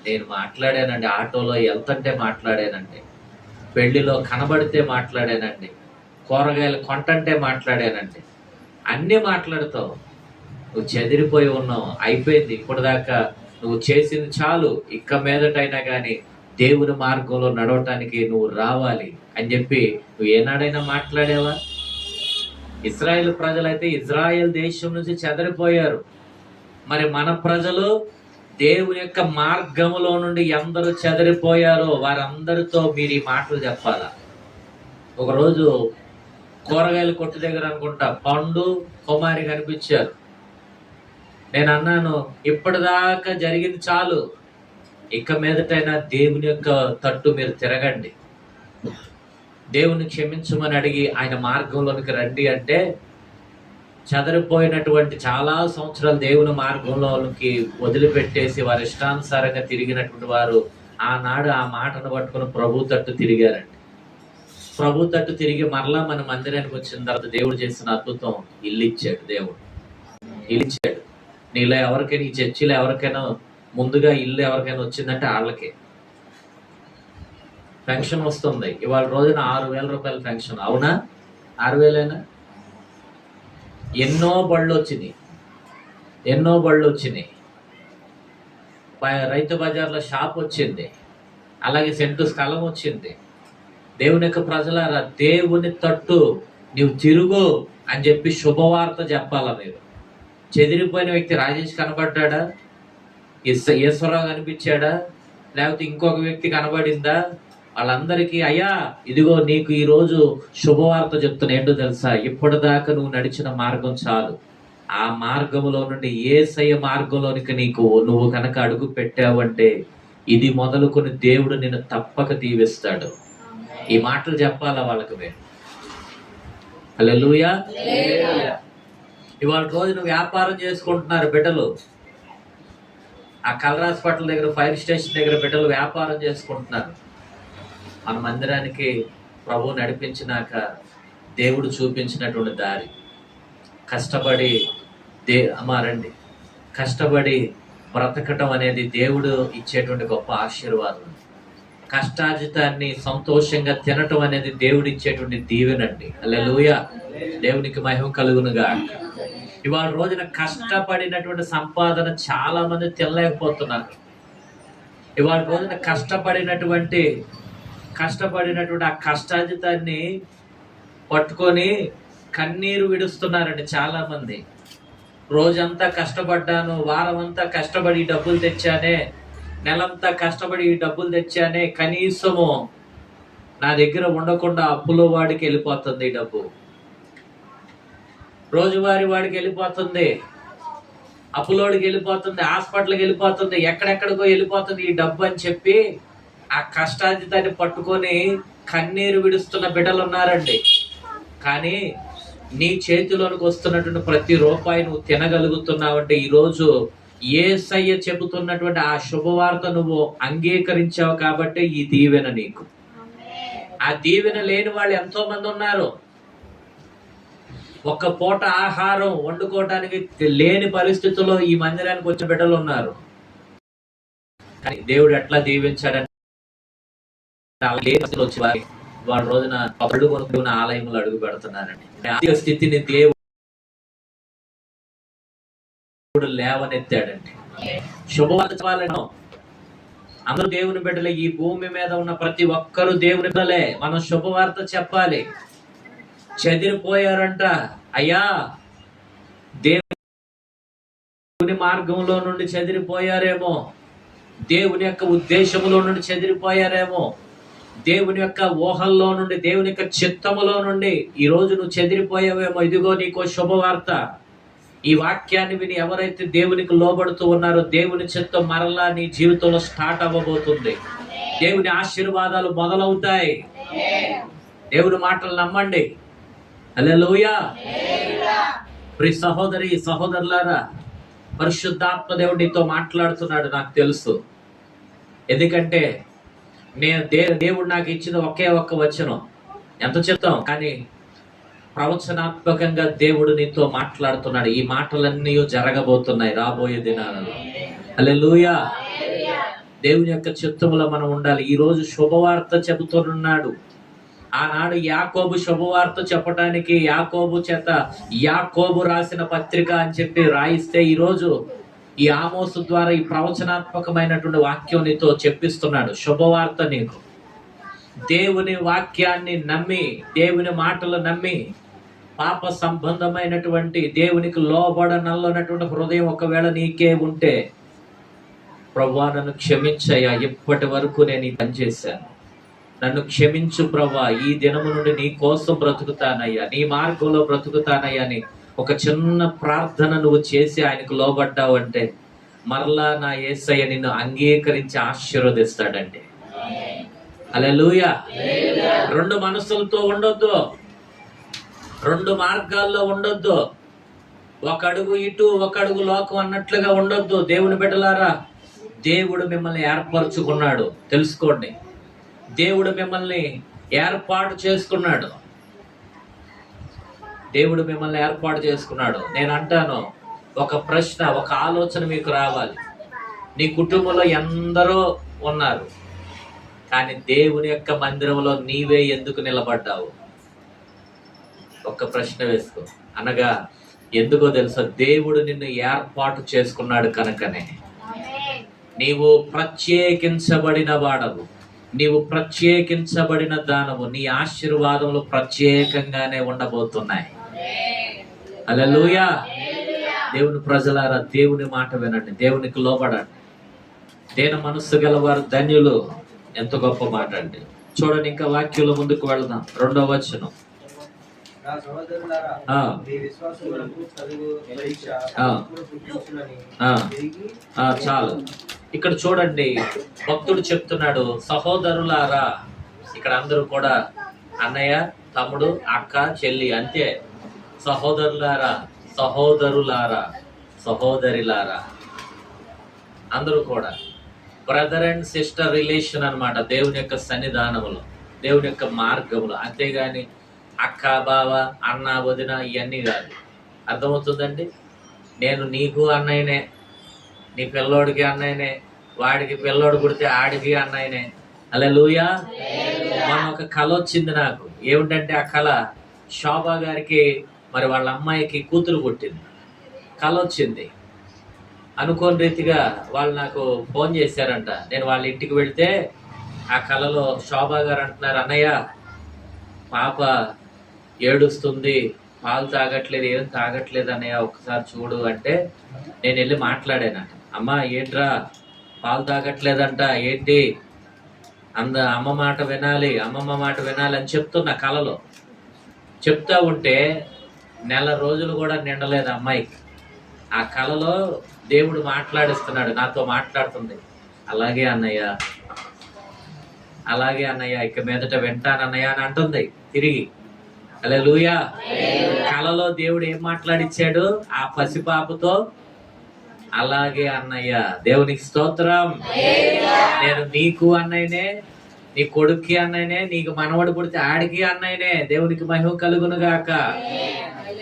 నేను మాట్లాడానండి. ఆటోలో వెళ్తుంటే మాట్లాడానండి, పెళ్లిలో కనబడితే మాట్లాడానండి, కూరగాయలు కొంటంటే మాట్లాడానండి. అన్నీ మాట్లాడతావు. నువ్వు చెదిరిపోయి ఉన్నావు, అయిపోయింది. ఇప్పటిదాకా నువ్వు చేసింది చాలు, ఇక మీదటైనా కానీ దేవుని మార్గంలో నడవటానికి నువ్వు రావాలి అని చెప్పి నువ్వు ఏనాడైనా మాట్లాడావా? ఇజ్రాయేల్ ప్రజలైతే ఇజ్రాయెల్ దేశం నుంచి చెదిరిపోయారు. మరి మన ప్రజలు దేవుని యొక్క మార్గములో నుండి ఎందరూ చెదిరిపోయారో వారందరితో మీరు ఈ మాటలు చెప్పాలా. ఒకరోజు కూరగాయల కొట్టు దగ్గర అనుకుంటా పండు కుమారి కనిపించారు. నేను అన్నాను, ఇప్పటిదాకా జరిగింది చాలు, ఇక మీదటైనా దేవుని యొక్క తట్టు మీరు తిరగండి, దేవుని క్షమించమని అడిగి ఆయన మార్గంలోనికి రండి అంటే, చెదరిపోయినటువంటి చాలా సంవత్సరాలు దేవుని మార్గంలోనికి వదిలిపెట్టేసి వారి ఇష్టానుసారంగా తిరిగినటువంటి వారు ఆనాడు ఆ మాటను పట్టుకుని ప్రభు తట్టు తిరిగారండి. ప్రభు తట్టు తిరిగి మరలా మన మందిరానికి వచ్చిన తర్వాత దేవుడు చేసిన అద్భుతం, ఇల్లు ఇచ్చాడు. దేవుడు ఇల్లు ఇచ్చాడు. నీలో ఎవరికైనా, ఈ చర్చిలో ఎవరికైనా ముందుగా ఇల్లు ఎవరికైనా వచ్చిందంటే వాళ్ళకే పెన్షన్ వస్తుంది. ఇవాళ రోజున 6,000 రూపాయల పెన్షన్. అవునా? 6,000. ఎన్నో బళ్ళు వచ్చినాయి, ఎన్నో బళ్ళు వచ్చినాయి. రైతు బజార్లో షాప్ వచ్చింది, అలాగే సెంటు స్థలం వచ్చింది. దేవుని యొక్క ప్రజలారా, దేవుని తట్టు నీవు తిరుగు అని చెప్పి శుభవార్త చెప్పాలా మీరు. చెదిరిపోయిన వ్యక్తి రాజేష్ కనబడ్డా, ఈశ్వరరావు కనిపించాడా, లేకపోతే ఇంకొక వ్యక్తి కనబడిందా? వాళ్ళందరికీ అయ్యా ఇదిగో నీకు ఈరోజు శుభవార్త చెప్తున్నా. ఏంటో తెలుసా? ఇప్పటిదాకా నువ్వు నడిచిన మార్గం చాలు, ఆ మార్గంలో నుండి యేసయ్య మార్గంలోనికి నువ్వు కనుక అడుగు పెట్టావంటే ఇది మొదలుకొని దేవుడు నిన్ను తప్పక దీవిస్తాడు. ఈ మాటలు చెప్పాలా వాళ్ళకి మీరు. హల్లెలూయా. ఇవాళ రోజున వ్యాపారం చేసుకుంటున్నారు బిడ్డలు. ఆ కలర్ హాస్పిటల్ దగ్గర, ఫైర్ స్టేషన్ దగ్గర బిడ్డలు వ్యాపారం చేసుకుంటున్నారు. మన మందిరానికి ప్రభు నడిపించినాక దేవుడు చూపించినటువంటి దారి, కష్టపడి రండి, కష్టపడి బ్రతకటం అనేది దేవుడు ఇచ్చేటువంటి గొప్ప ఆశీర్వాదం. కష్టార్జితాన్ని సంతోషంగా తినటం అనేది దేవుడు ఇచ్చేటువంటి దీవెనండి. హల్లెలూయా. దేవునికి మహిమ కలుగునుగా. ఇవాళ రోజున కష్టపడినటువంటి సంపాదన చాలా మంది తినలేకపోతున్నారు. ఇవాళ రోజున కష్టపడినటువంటి ఆ కష్టార్జితాన్ని పట్టుకొని కన్నీరు విడుస్తున్నారండి చాలా మంది. రోజంతా కష్టపడ్డాను, వారం అంతా కష్టపడి డబ్బులు తెచ్చానే, నెలంతా కష్టపడి డబ్బులు తెచ్చానే, కనీసము నా దగ్గర ఉండకుండా అప్పులో వాడికి వెళ్ళిపోతుంది డబ్బు, రోజువారీ వాడికి వెళ్ళిపోతుంది. అప్పులోడికి వెళ్ళిపోతుంది, హాస్పిటల్కి వెళ్ళిపోతుంది, ఎక్కడెక్కడికో వెళ్ళిపోతుంది ఈ డబ్బు అని చెప్పి ఆ కష్టాజితాన్ని పట్టుకొని కన్నీరు విడుస్తున్న బిడ్డలు ఉన్నారండి. కానీ నీ చేతిలోనికి వస్తున్నటువంటి ప్రతి రూపాయి నువ్వు తినగలుగుతున్నావంటే ఈరోజు యేసయ్య చెబుతున్నటువంటి ఆ శుభవార్త నువ్వు అంగీకరించావు కాబట్టి ఈ దీవెన నీకు. ఆ దీవెన లేని వాళ్ళు ఎంతో మంది ఉన్నారు. ఒక్క పూట ఆహారం వండుకోవడానికి లేని పరిస్థితుల్లో ఈ మందిరానికి వచ్చిన బిడ్డలు ఉన్నారు. కానీ దేవుడు ఎట్లా దీవించాడని వచ్చి వాడి రోజున పళ్ళు కొనుక్కున్న ఆలయంలో అడుగు పెడుతున్నారండి. ఆర్థిక స్థితిని దేవుడు లేవనెత్తాడండి. శుభవార్త చెప్పాలను అందరూ దేవుని బిడ్డలే. ఈ భూమి మీద ఉన్న ప్రతి ఒక్కరూ దేవుని బిడ్డలే. మనం శుభవార్త చెప్పాలి. చెదిరిపోయారంట, అయ్యా దేవుని మార్గంలో నుండి చెదిరిపోయారేమో, దేవుని యొక్క ఉద్దేశములో నుండి చెదిరిపోయారేమో, దేవుని యొక్క ఊహల్లో నుండి, దేవుని యొక్క చిత్తములో నుండి ఈ రోజు నువ్వు చెదిరిపోయావేమో. ఇదిగో నీకో శుభవార్త. ఈ వాక్యాన్ని విని ఎవరైతే దేవునికి లోబడుతూ ఉన్నారో దేవుని చిత్తం మరలా నీ జీవితంలో స్టార్ట్ అవ్వబోతుంది. దేవుని ఆశీర్వాదాలు మొదలవుతాయి. దేవుని మాటలు నమ్మండి. హల్లెలూయా. ప్రియ సహోదరి సహోదరులారా, పరిశుద్ధాత్మ దేవుడు నీతో మాట్లాడుతున్నాడు, నాకు తెలుసు. ఎందుకంటే నేను దేవుడు నాకు ఇచ్చిన ఒకే ఒక్క వచనం. ఎంత చెప్తాం, కానీ ప్రవచనాత్మకంగా దేవుడు నీతో మాట్లాడుతున్నాడు. ఈ మాటలన్నీ జరగబోతున్నాయి రాబోయే దినాలలో. హల్లెలూయా. దేవుని యొక్క చిత్తములో మనం ఉండాలి. ఈ రోజు శుభవార్త చెబుతున్నాడు. ఆనాడు యాకోబు శుభవార్త చెప్పడానికి యాకోబు చేత యాకోబు రాసిన పత్రిక అని చెప్పి రాయిస్తే ఈరోజు ఈ ఆమోసు ద్వారా ఈ ప్రవచనాత్మకమైనటువంటి వాక్యం నీతో చెప్పిస్తున్నాడు. శుభవార్త నీకు. దేవుని వాక్యాన్ని నమ్మి, దేవుని మాటలు నమ్మి, పాప సంబంధమైనటువంటి దేవునికి లోబడనల్లనటువంటి హృదయం ఒకవేళ నీకే ఉంటే, ప్రభువా నన్ను క్షమించయ్యా, ఇప్పటి వరకు నేను ఈ పని చేశాను, నన్ను క్షమించు ప్రభువా, ఈ దినము నుండి నీ కోసం బ్రతుకుతానయ్యా, నీ మార్గంలో బ్రతుకుతానయ్యా అని ఒక చిన్న ప్రార్థన నువ్వు చేసి ఆయనకు లోబడ్డావు అంటే మరలా నా యేసయ్య నిన్ను అంగీకరించి ఆశీర్వదిస్తాడండి. హల్లెలూయా. రెండు మనసులతో ఉండొద్దు, రెండు మార్గాల్లో ఉండొద్దు, ఒక అడుగు ఇటు ఒక అడుగు లోకం అన్నట్లుగా ఉండొద్దు. దేవుని బిడ్డలారా, దేవుడు మిమ్మల్ని ఏర్పరచుకున్నాడు, తెలుసుకోండి. దేవుడు మిమ్మల్ని ఏర్పాటు చేసుకున్నాడు. దేవుడు మిమ్మల్ని ఏర్పాటు చేసుకున్నాడు. నేను అంటాను, ఒక ప్రశ్న, ఒక ఆలోచన మీకు రావాలి. నీ కుటుంబంలో ఎందరో ఉన్నారు, కానీ దేవుని యొక్క మందిరంలో నీవే ఎందుకు నిలబడ్డావు? ఒక్క ప్రశ్న వేసుకో. అనగా ఎందుకో తెలుసా? దేవుడు నిన్ను ఏర్పాటు చేసుకున్నాడు కనుకనే. నీవు ప్రత్యేకించబడిన వాడవు, నీవు ప్రత్యేకించబడిన దానవు. నీ ఆశీర్వాదములు ప్రత్యేకంగానే ఉండబోతున్నాయి. హల్లెలూయా. దేవుని ప్రజలారా, దేవుని మాట వినండి, దేవునికి లోబడండి. దేన మనస్సు గలవారు ధన్యులు. ఎంత గొప్ప మాట అండి. చూడండి, ఇంకా వాక్యంలో ముందుకు వెళదాం. 2వ వచనం. చాలు. ఇక్కడ చూడండి, భక్తుడు చెప్తున్నాడు, సహోదరులారా. ఇక్కడ అందరూ కూడా అన్నయ్య, తమ్ముడు, అక్క, చెల్లి, అంతే. సహోదరులారా, సహోదరులారా, సహోదరిలారా, అందరూ కూడా బ్రదర్ అండ్ సిస్టర్ రిలేషన్ అన్నమాట. దేవుని యొక్క సన్నిధానములో, దేవుని యొక్క మార్గములో. అంతేగాని అక్క, బావ, అన్న, వదిన ఇవన్నీ కాదు. అర్థమవుతుందండి? నేను నీకు అన్నయ్యనే, నీ పిల్లోడికి అన్నయ్యనే, వాడికి పిల్లోడు పుడితే ఆడికి అన్నయ్యనే. హల్లెలూయా. మన ఒక కళ వచ్చింది నాకు. ఏమిటంటే ఆ కళ, శోభా గారికి మరి వాళ్ళ అమ్మాయికి కూతురు పుట్టింది. కళ వచ్చింది. అనుకోని రీతిగా వాళ్ళు నాకు ఫోన్ చేశారంట. నేను వాళ్ళ ఇంటికి వెళ్తే ఆ కళలో శోభా గారు అంటున్నారు, అన్నయ్య పాప ఏడుస్తుంది, పాలు తాగట్లేదు, ఏం తాగట్లేదు అన్నయ్య, ఒకసారి చూడు అంటే నేను వెళ్ళి మాట్లాడానంట. అమ్మ ఏంట్రా పాలు తాగట్లేదంట, ఏంటి? అమ్మ మాట వినాలి, అమ్మమ్మ మాట వినాలి అని చెప్తున్నా కళలో. చెప్తా ఉంటే నెల రోజులు కూడా నిండలేదు అమ్మాయికి. ఆ కలలో దేవుడు మాట్లాడిస్తున్నాడు, నాతో మాట్లాడుతుంది. అలాగే అన్నయ్య, అలాగే అన్నయ్య, ఇక మీదట వింటానన్నయ్య అని అంటుంది తిరిగి. హల్లెలూయా. కలలో దేవుడు ఏం మాట్లాడిచ్చాడు ఆ పసిపాపతో? అలాగే అన్నయ్య. దేవునికి స్తోత్రం. నేను నీకు అన్నయ్యనే, నీ కొడుక్కి అన్నయ్యనే, నీకు మనవడు పుడితే ఆడికి అన్నయ్యనే. దేవునికి మహిమ కలుగును గాక.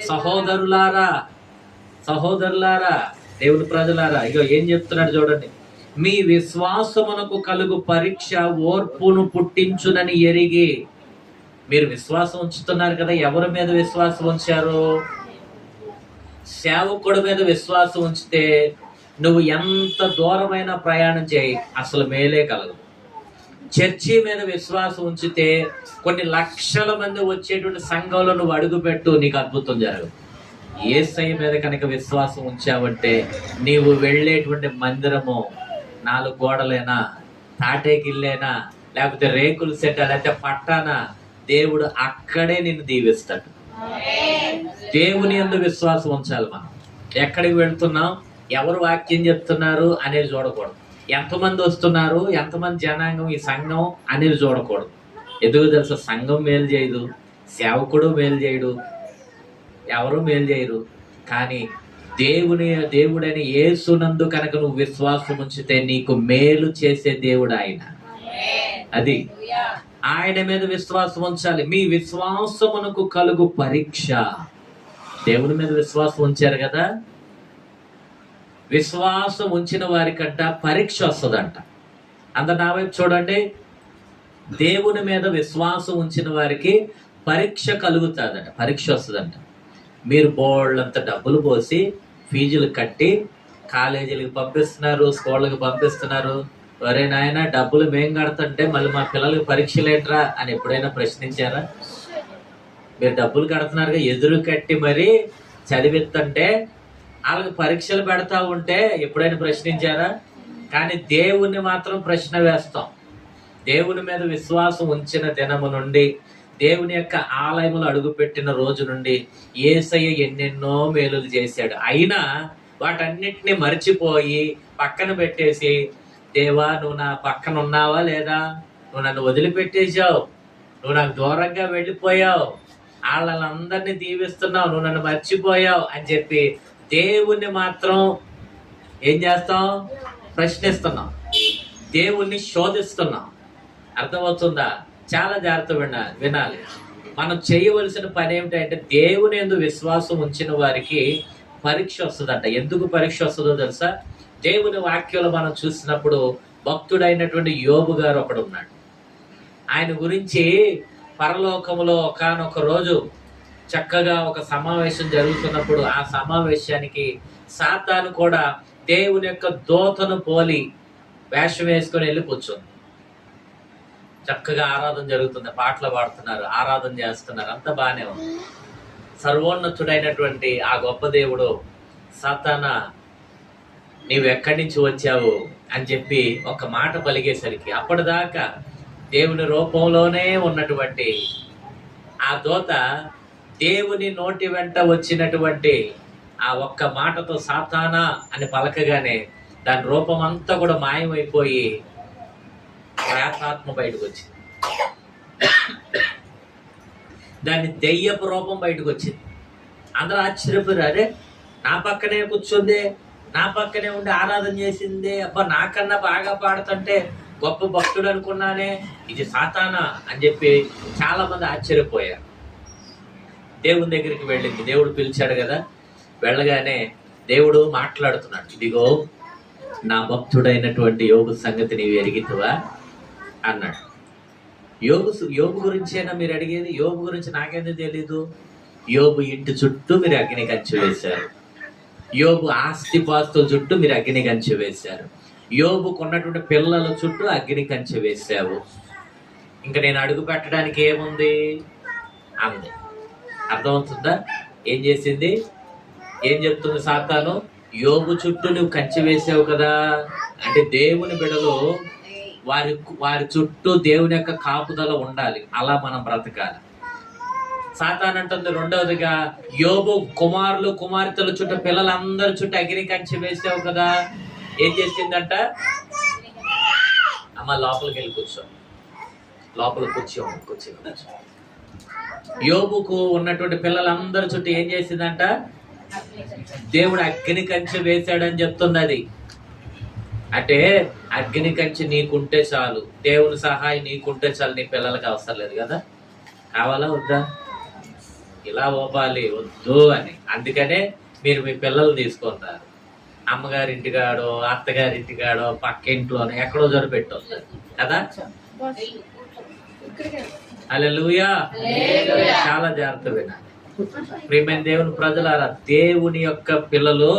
సహోదరులారా, సహోదరులారా, దేవుని ప్రజలారా, ఇగో ఏం చెప్తున్నాడు చూడండి. మీ విశ్వాసమునకు కలుగు పరీక్ష ఓర్పును పుట్టించునని ఎరిగి. మీరు విశ్వాసం ఉంచుతున్నారు కదా, ఎవరి మీద విశ్వాసం ఉంచారు? సేవకుడి మీద విశ్వాసం ఉంచితే నువ్వు ఎంత దూరమైన ప్రయాణం చేయి, అసలు మేలే కలదు. చర్చి మీద విశ్వాసం ఉంచితే కొన్ని లక్షల మంది వచ్చేటువంటి సంఘంలో నువ్వు అడుగుపెట్టు, నీకు అద్భుతం జరగదు. యేసయ్య మీద కనుక విశ్వాసం ఉంచావంటే నీవు వెళ్ళేటువంటి మందిరము 4 గోడలేనా, తాటేకిల్లేనా, లేకపోతే రేకుల సెట్, లేకపోతే పట్టానా, దేవుడు అక్కడే నిన్ను దీవిస్తాడు. దేవుని యందు విశ్వాసం ఉంచాలి. మనం ఎక్కడికి వెళ్తున్నాం, ఎవరు వాక్యం చెప్తున్నారు అనేది చూడకూడదు. ఎంతమంది వస్తున్నారు, ఎంతమంది జనాంగం ఈ సంఘం అనేది చూడకూడదు. ఎందుకు తెలుసా? సంఘం మేలు చేయదు, సేవకుడు మేలు చేయడు, ఎవరు మేలు చేయరు. కానీ దేవుడైన యేసునందు కనుక నువ్వు విశ్వాసం ఉంచితే నీకు మేలు చేసే దేవుడు ఆయన. అది ఆయన మీద విశ్వాసం ఉంచాలి. మీ విశ్వాసమునకు కలుగు పరీక్ష. దేవుని మీద విశ్వాసం ఉంచారు కదా, విశ్వాసం ఉంచిన వారికంట పరీక్ష వస్తుందంట. అందరు నా వైపు చూడండి. దేవుని మీద విశ్వాసం ఉంచిన వారికి పరీక్ష కలుగుతుందంట, పరీక్ష వస్తుందంట. మీరు బోళ్ళంత డబ్బులు పోసి ఫీజులు కట్టి కాలేజీలకు పంపిస్తున్నారు, స్కూళ్ళకి పంపిస్తున్నారు. ఒరే నాయన, డబ్బులు మేం కడతంటే మళ్ళీ మా పిల్లలకి పరీక్షలేట్రా అని ఎప్పుడైనా ప్రశ్నించారా? మీరు డబ్బులు కడుతున్నారుగా, ఎదురు కట్టి మరి చదివిస్తుంటే వాళ్ళకి పరీక్షలు పెడతా ఉంటే ఎప్పుడైనా ప్రశ్నించారా? కానీ దేవుణ్ణి మాత్రం ప్రశ్న వేస్తాం. దేవుని మీద విశ్వాసం ఉంచిన దినము నుండి, దేవుని యొక్క ఆలయములు అడుగుపెట్టిన రోజు నుండి యేసయ్య ఎన్నెన్నో మేలులు చేశాడు. అయినా వాటన్నిటిని మర్చిపోయి పక్కన పెట్టేసి, దేవా నువ్వు నా పక్కన ఉన్నావా లేదా, నువ్వు నన్ను వదిలిపెట్టేశావు, నువ్వు నాకు దూరంగా వెళ్ళిపోయావు, వాళ్ళందరినీ దీవిస్తున్నావు, నువ్వు నన్ను మర్చిపోయావు అని చెప్పి దేవుణ్ణి మాత్రం ఏం చేస్తాం? ప్రశ్నిస్తున్నాం, దేవుణ్ణి శోధిస్తున్నాం. అర్థమవుతుందా? చాలా జాగ్రత్త వినాలి. మనం చేయవలసిన పని ఏమిటంటే దేవుని యందు విశ్వాసం ఉంచిన వారికి పరీక్ష వస్తుందంట. ఎందుకు పరీక్ష వస్తుందో తెలుసా? దేవుని వాక్యంలో మనం చూసినప్పుడు భక్తుడైనటువంటి యోబు గారు ఒకడు ఉన్నాడు. ఆయన గురించి పరలోకములో ఒకానొక రోజు చక్కగా ఒక సమావేశం జరుగుతున్నప్పుడు ఆ సమావేశానికి సాతాను కూడా దేవుని యొక్క దూతను పోలి వేషం వేసుకొని వెళ్ళి కూర్చుంది. చక్కగా ఆరాధన జరుగుతుంది, పాటలు పాడుతున్నారు, ఆరాధన చేస్తున్నారు, అంత బాగానే ఉంది. సర్వోన్నతుడైనటువంటి ఆ గొప్ప దేవుడు, సాతానా నీవు ఎక్కడి నుంచి వచ్చావు అని చెప్పి ఒక మాట పలిగేసరికి అప్పటిదాకా దేవుని రూపంలోనే ఉన్నటువంటి ఆ దూత దేవుని నోటి వెంట వచ్చినటువంటి ఆ ఒక్క మాటతో సాతానా అని పలకగానే దాని రూపం అంతా కూడా మాయమైపోయి ప్రేతాత్మ బయటకు వచ్చింది. దాని దెయ్యపు రూపం బయటకు వచ్చింది. అందరూ ఆశ్చర్యపోయారు, అరే నా పక్కనే కూర్చుంది, నా పక్కనే ఉండి ఆరాధన చేసింది, అబ్బా నాకన్నా బాగా పాడుతుంటే గొప్ప భక్తుడు అనుకున్నానే, ఇది సాతానా అని చెప్పి చాలా మంది ఆశ్చర్యపోయారు. దేవుని దగ్గరికి వెళ్ళింది, దేవుడు పిలిచాడు కదా. వెళ్ళగానే దేవుడు మాట్లాడుతున్నాడు, ఇదిగో నా భక్తుడైనటువంటి యోబు సంగతి నీవు ఎరిగితువా అన్నాడు. యోబు గురించేనా మీరు అడిగేది? యోబు గురించి నాకెందుకు తెలీదు? యోబు ఇంటి చుట్టూ మీరు అగ్ని కంచె వేశారు, యోబు ఆస్తి పాస్తుల చుట్టూ మీరు అగ్ని కంచె వేశారు, యోబుకు ఉన్నటువంటి పిల్లల చుట్టూ అగ్ని కంచె వేశావు, ఇంకా నేను అడుగు పెట్టడానికి ఏముంది అంది. అర్థమవుతుందా? ఏం చేసింది? ఏం చెప్తుంది సాతాను? యోబు చుట్టూ నువ్వు కంచె వేసావు కదా అంటే దేవుని బిడ్డలు వారి చుట్టూ దేవుని యొక్క కాపుదల ఉండాలి, అలా మనం బ్రతకాలి. సాతాన్ అంటుంది రెండవదిగా, యోబు కుమారులు కుమార్తెల చుట్టూ పిల్లలందరి చుట్టూ అగ్ని కంచె వేసావు కదా, ఏం చేసిందంట? అమ్మ లోపలికి వెళ్ళి కూర్చో, లోపల కూర్చో. యోబుకు ఉన్నటువంటి పిల్లలందరి చుట్టూ ఏం చేసిందంట? దేవుడు అగ్ని కంచె వేశాడని చెప్తున్నది. అంటే అగ్ని కంచె నీకుంటే చాలు, దేవుని సహాయం నీకుంటే చాలు, నీ పిల్లలకి అవసరం లేదు కదా. కావాలా వద్దా? ఇలా ఓపాలి వద్దు అని. అందుకనే మీరు మీ పిల్లలు తీసుకుంటారు, అమ్మగారింటికాడో అత్తగారింటికాడో పక్కింట్లోనో ఎక్కడో జొరపెట్టొస్తారు కదా. హల్లెలూయా. చాలా జాగ్రత్త వినాలి ప్రియమైన దేవుని ప్రజలారా. దేవుని యొక్క పిల్లలు,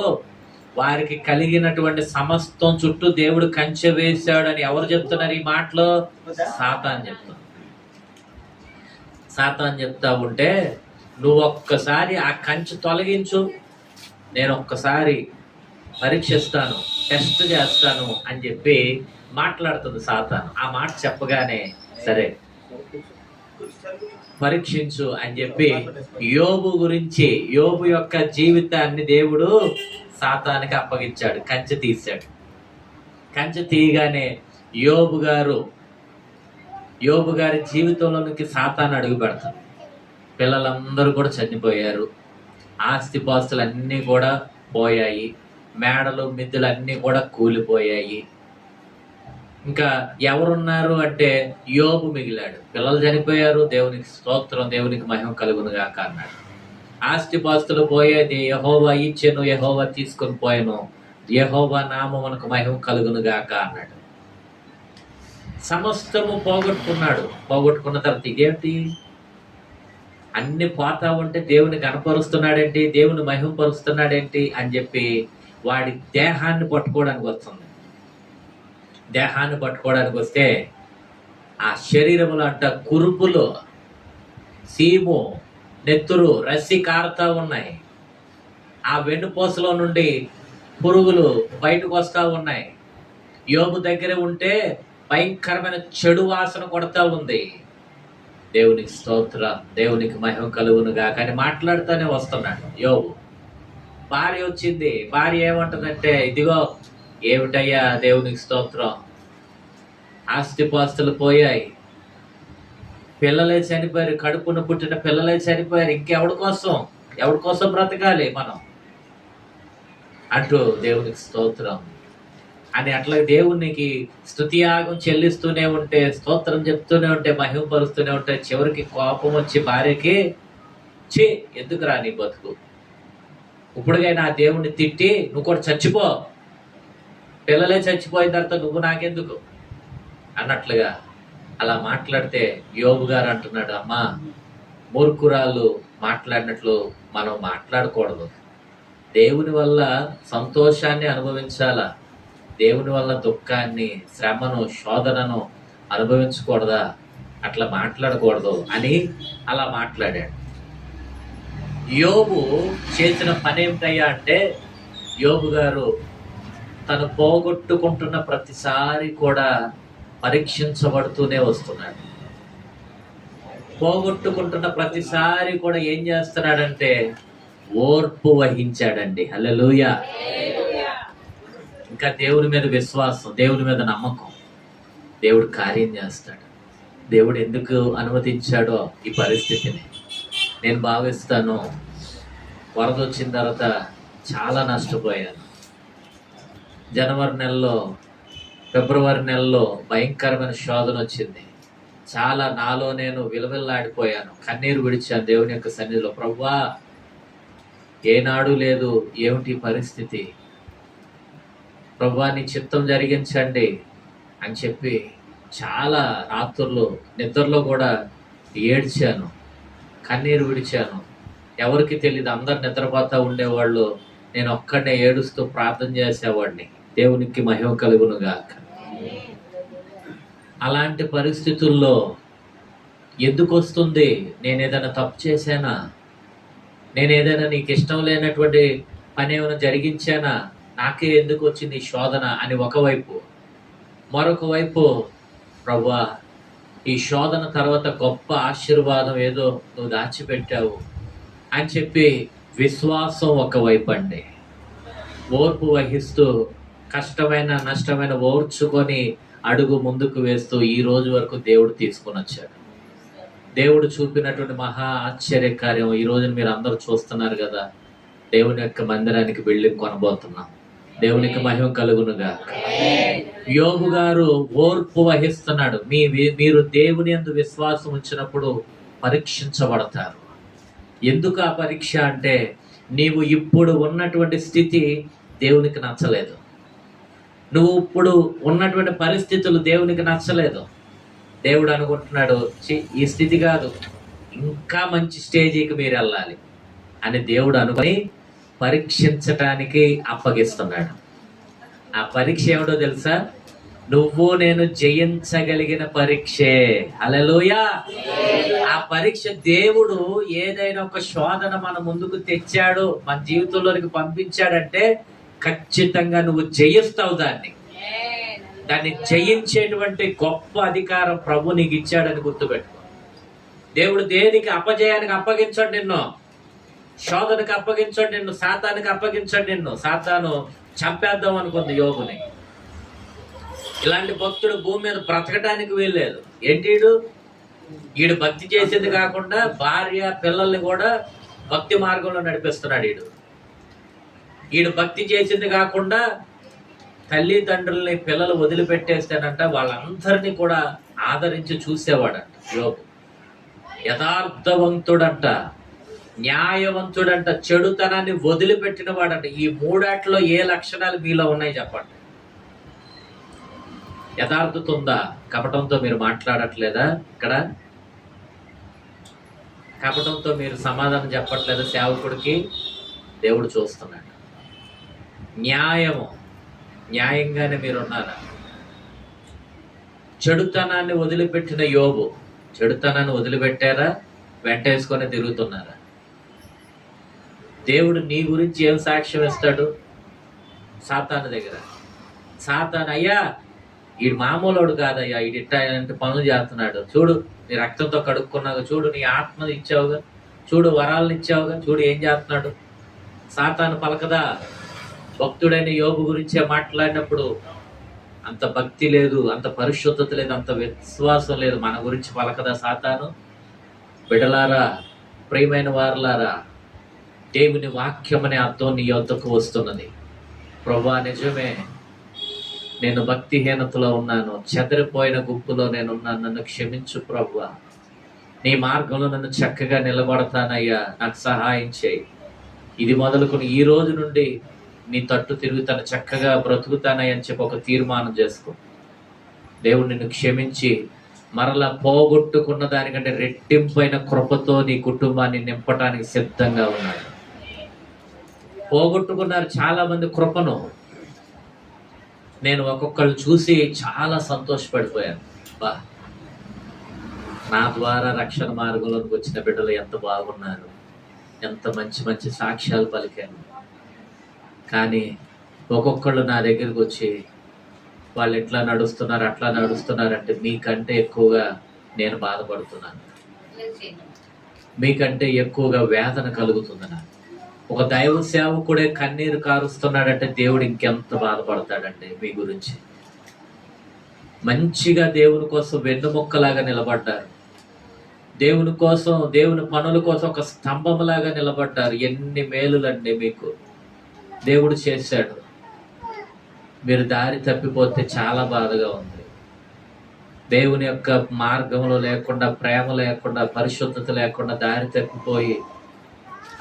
వారికి కలిగినటువంటి సమస్తం చుట్టూ దేవుడు కంచె వేశాడని ఎవరు చెప్తున్నారు ఈ మాటలో? సాతాన్ చెప్తున్నాడు. సాతాన్ చెప్తా ఉంటే, నువ్వు ఒక్కసారి ఆ కంచె తొలగించు, నేను ఒక్కసారి పరీక్షిస్తాను, టెస్ట్ చేస్తాను అని చెప్పి మాట్లాడుతుంది సాతాను. ఆ మాట చెప్పగానే సరే పరీక్షించు అని చెప్పి యోబు గురించి, యోబు యొక్క జీవితాన్ని దేవుడు సాతానికి అప్పగించాడు, కంచె తీశాడు. కంచె తీయగానే యోబు గారి జీవితంలోనికి సాతాను అడుగు పెడతాడు. పిల్లలందరూ కూడా చనిపోయారు, ఆస్తిపాస్తులు అన్నీ కూడా పోయాయి, మేడలు మిద్దెలు అన్నీ కూడా కూలిపోయాయి. ఇంకా ఎవరున్నారు అంటే యోబు మిగిలాడు. పిల్లలు చనిపోయారు, దేవునికి స్తోత్రం, దేవునికి మహిమ కలుగును గాక అన్నాడు. ఆస్తిపాస్తులు పోయేది యెహోవా ఇచ్చెను, యెహోవా తీసుకొని పోయాను, యెహోవా నామమునకు మహిమ కలుగును గాక అన్నాడు. సమస్తము పోగొట్టుకున్నాడు. పోగొట్టుకున్న తర్వాత ఇదేంటి, అన్ని పోతా ఉంటే దేవుని కనపరుస్తున్నాడేంటి, దేవుని మహిమపరుస్తున్నాడేంటి అని చెప్పి వాడి దేహాన్ని పట్టుకోవడానికి వస్తుంది. దేహాన్ని పట్టుకోవడానికి వస్తే ఆ శరీరములు అంట కురుపులు, సీము, నెత్తురు, రస్సి కారుతా ఉన్నాయి. ఆ వెన్నుపూసలో నుండి పురుగులు బయటకు వస్తా ఉన్నాయి. యోబు దగ్గర ఉంటే భయంకరమైన చెడు వాసన కొడతా ఉంది. దేవునికి స్తోత్రం, దేవునికి మహిమ కలుగునుగా కానీ మాట్లాడుతూనే వస్తున్నాడు యోబు. భార్య వచ్చింది. భార్య ఏమంటుందంటే, ఇదిగో ఏమిటయ్యా, దేవునికి స్తోత్రం, ఆస్తిపాస్తులు పోయాయి, పిల్లలే చనిపోయారు, కడుపున పుట్టిన పిల్లలే చనిపోయారు, ఇంకెవడి కోసం బ్రతకాలి మనం అంటూ దేవునికి స్తోత్రం అని అట్లా దేవునికి స్తుతియాగం చెల్లిస్తూనే ఉంటే, స్తోత్రం చెప్తూనే ఉంటే, మహిమపరుస్తూనే ఉంటే, చివరికి కోపం వచ్చి భార్యకి, ఎందుకురా నీ బతుకు, ఇప్పుడుగైనా ఆ దేవుణ్ణి తిట్టి నువ్వు కూడా చచ్చిపో, పిల్లలే చచ్చిపోయిన తర్వాత నువ్వు నాకెందుకు అన్నట్లుగా అలా మాట్లాడితే యోబు గారు అంటున్నాడు, అమ్మా మూర్ఖురాలు మాట్లాడినట్లు మనం మాట్లాడకూడదు. దేవుని వల్ల సంతోషాన్ని అనుభవించాలా, దేవుని వల్ల దుఃఖాన్ని, శ్రమను, శోధనను అనుభవించకూడదా, అట్లా మాట్లాడకూడదు అని అలా మాట్లాడాడు. యోబు చేసిన పని ఏమిటయ్యా అంటే, యోబు గారు తను పోగొట్టుకుంటున్న ప్రతిసారి కూడా పరీక్షించబడుతూనే వస్తున్నాడు. పోగొట్టుకుంటున్న ప్రతిసారి కూడా ఏం చేస్తున్నాడంటే ఓర్పు వహించాడండి. హల్లెలూయా. ఇంకా దేవుని మీద విశ్వాసం, దేవుని మీద నమ్మకం, దేవుడు కార్యం చేస్తాడు. దేవుడు ఎందుకు అనుమతించాడో ఈ పరిస్థితిని నేను భావిస్తాను. వరద వచ్చిన తర్వాత చాలా నష్టపోయాను. జనవరి నెలలో, ఫిబ్రవరి నెలలో భయంకరమైన శోధన వచ్చింది. చాలా నాలో నేను విలవిల్లాడిపోయాను, కన్నీరు విడిచాను దేవుని యొక్క సన్నిధిలో. ప్రభువా, ఏనాడు లేదు, ఏమిటి పరిస్థితి, ప్రభువా నీ చిత్తం జరిగించండి అని చెప్పి చాలా రాత్రులు నిద్రలో కూడా ఏడ్చాను, కన్నీరు విడిచాను. ఎవరికి తెలియదు, అందరు నిద్రపోతా ఉండేవాళ్ళు, నేను ఒక్కడే ఏడుస్తూ ప్రార్థన చేసేవాడిని. దేవునికి మహిమ కలుగునుగాక. అలాంటి పరిస్థితుల్లో ఎందుకు వస్తుంది? నేను ఏదైనా తప్పు చేశానా? నేను ఏదైనా నీకు ఇష్టం లేనటువంటి పని ఏమైనా జరిగించానా? నాకే ఎందుకు వచ్చింది శోధన అని ఒకవైపు, మరొక వైపు ప్రభువా ఈ శోధన తర్వాత గొప్ప ఆశీర్వాదం ఏదో నువ్వు దాచిపెట్టావు అని చెప్పి విశ్వాసం ఒకవైపు అండి, ఓర్పు వహిస్తూ కష్టమైన నష్టమైన ఓర్చుకొని అడుగు ముందుకు వేస్తూ ఈ రోజు వరకు దేవుడు తీసుకొని వచ్చాడు. దేవుడు చూపినటువంటి మహా ఆశ్చర్య కార్యం ఈ రోజున మీరు అందరూ చూస్తున్నారు కదా. దేవుని యొక్క మందిరానికి బిల్డింగ్ కొనబోతున్నాం. దేవునికి మహిమ కలుగునుగా. యోబు గారు ఓర్పు వహిస్తున్నాడు. మీరు దేవుని యందు విశ్వాసం ఉంచినప్పుడు పరీక్షించబడతారు. ఎందుకు ఆ పరీక్ష అంటే, నీవు ఇప్పుడు ఉన్నటువంటి స్థితి దేవునికి నచ్చలేదు, నువ్వు ఇప్పుడు ఉన్నటువంటి పరిస్థితులు దేవునికి నచ్చలేదు. దేవుడు అనుకుంటున్నాడు, ఈ స్థితి కాదు, ఇంకా మంచి స్టేజీకి మీరు వెళ్ళాలి అని దేవుడు అనుకుని పరీక్షించటానికి అప్పగిస్తున్నాడు. ఆ పరీక్ష ఏమిటో తెలుసా? నువ్వు నేను జయించగలిగిన పరీక్షే. హల్లెలూయా. ఆ పరీక్ష దేవుడు ఏదైనా ఒక శోధన మన ముందుకు తెచ్చాడు, మన జీవితంలోనికి పంపించాడంటే ఖచ్చితంగా నువ్వు జయిస్తావు. దాన్ని జయించేటువంటి గొప్ప అధికారం ప్రభు నీకు ఇచ్చాడని గుర్తుపెట్టుకో. దేవుడు దేనికి అపజయానికి అప్పగించాడు నిన్ను, శోధనకు అప్పగించాడు నిన్ను, సాతానికి అప్పగించాడు నిన్ను. సాతాను చంపేద్దాం అనుకుంది యోగుని. ఇలాంటి భక్తుడు భూమి మీద బ్రతకటానికి వీల్లేదు. ఏంటి ఈడు భక్తి చేసేది కాకుండా భార్య పిల్లల్ని కూడా భక్తి మార్గంలో నడిపిస్తున్నాడు. ఈడు భక్తి చేసింది కాకుండా తల్లిదండ్రుల్ని పిల్లలు వదిలిపెట్టేస్తానంట వాళ్ళందరినీ కూడా ఆదరించి చూసేవాడంట యోబు. యథార్థవంతుడంట, న్యాయవంతుడంట, చెడుతనాన్ని వదిలిపెట్టిన వాడంట. ఈ మూడాట్లో ఏ లక్షణాలు మీలో ఉన్నాయి చెప్పండి. యథార్థత ఉందా? కపటంతో మీరు మాట్లాడట్లేదా? ఇక్కడ కపటంతో మీరు సమాధానం చెప్పట్లేదా సేవకుడికి? దేవుడు చూస్తున్నాడు. న్యాయంగానే మీరు ఉన్నారా? చెడుతనాన్ని వదిలిపెట్టిన యోబు, చెడుతనాన్ని వదిలిపెట్టారా? వెంటేసుకొని తిరుగుతున్నారా? దేవుడు నీ గురించి ఏం సాక్ష్యం ఇస్తాడు? సాతాను దగ్గర సాతాను, అయ్యా ఈ మామూలుడు కాదయ్యా, ఈ ఇట్లాంటి పనులు చేస్తున్నాడు, చూడు నీ రక్తంతో కడుక్కున్నావు, చూడు నీ ఆత్మని ఇచ్చావుగా, చూడు వరాలను ఇచ్చావుగా, చూడు ఏం చేస్తున్నాడు. సాతాను పలకదా? భక్తుడైన యోబు గురించే మాట్లాడినప్పుడు అంత భక్తి లేదు, అంత పరిశుద్ధత లేదు, అంత విశ్వాసం లేదు, మన గురించి పలకదా సాతాను? బిడలారా, ప్రియమైన వారలారా, దేవుని వాక్యం అనే అర్థం నీ యొద్దకు వస్తున్నది. ప్రభువా నిజమే, నేను భక్తిహీనతలో ఉన్నాను, చెదరిపోయిన గుంపులో నేనున్నాను, నన్ను క్షమించు ప్రభువా, నీ మార్గంలో నన్ను చక్కగా నిలబడతానయ్యా, నాకు సహాయం చేయి. ఇది మొదలుకొని ఈ రోజు నుండి నీ తట్టు తిరుగుతాను, చక్కగా బ్రతుకుతానని చెప్పి ఒక తీర్మానం చేసుకో. దేవుడు నిన్ను క్షమించి మరలా పోగొట్టుకున్న దానికంటే రెట్టింపైన కృపతో నీ కుటుంబాన్ని నింపటానికి సిద్ధంగా ఉన్నాడు. పోగొట్టుకున్నారు చాలా మంది కృపను. నేను ఒక్కొక్కళ్ళు చూసి చాలా సంతోషపడిపోయాను. బా, నా ద్వారా రక్షణ మార్గంలోకి వచ్చిన బిడ్డలు ఎంత బాగున్నారు, ఎంత మంచి మంచి సాక్ష్యాలు పలికాను. కానీ ఒక్కొక్కళ్ళు నా దగ్గరికి వచ్చి వాళ్ళు ఎట్లా నడుస్తున్నారు అట్లా నడుస్తున్నారంటే మీకంటే ఎక్కువగా నేను బాధపడుతున్నాను, మీకంటే ఎక్కువగా వేదన కలుగుతుంది నాకు. ఒక దైవ సేవకుడే కన్నీరు కారుస్తున్నాడంటే దేవుడు ఇంకెంత బాధపడతాడండి మీ గురించి. మంచిగా దేవుని కోసం వెన్నుముక్కలాగా నిలబడ్డారు, దేవుని కోసం, దేవుని పనుల కోసం ఒక స్తంభంలాగా నిలబడ్డారు. ఎన్ని మేలులండి మీకు దేవుడు చేశాడు. మీరు దారి తప్పిపోతే చాలా బాధగా ఉంది. దేవుని యొక్క మార్గంలో లేకుండా, ప్రేమ లేకుండా, పరిశుద్ధత లేకుండా దారి తప్పిపోయి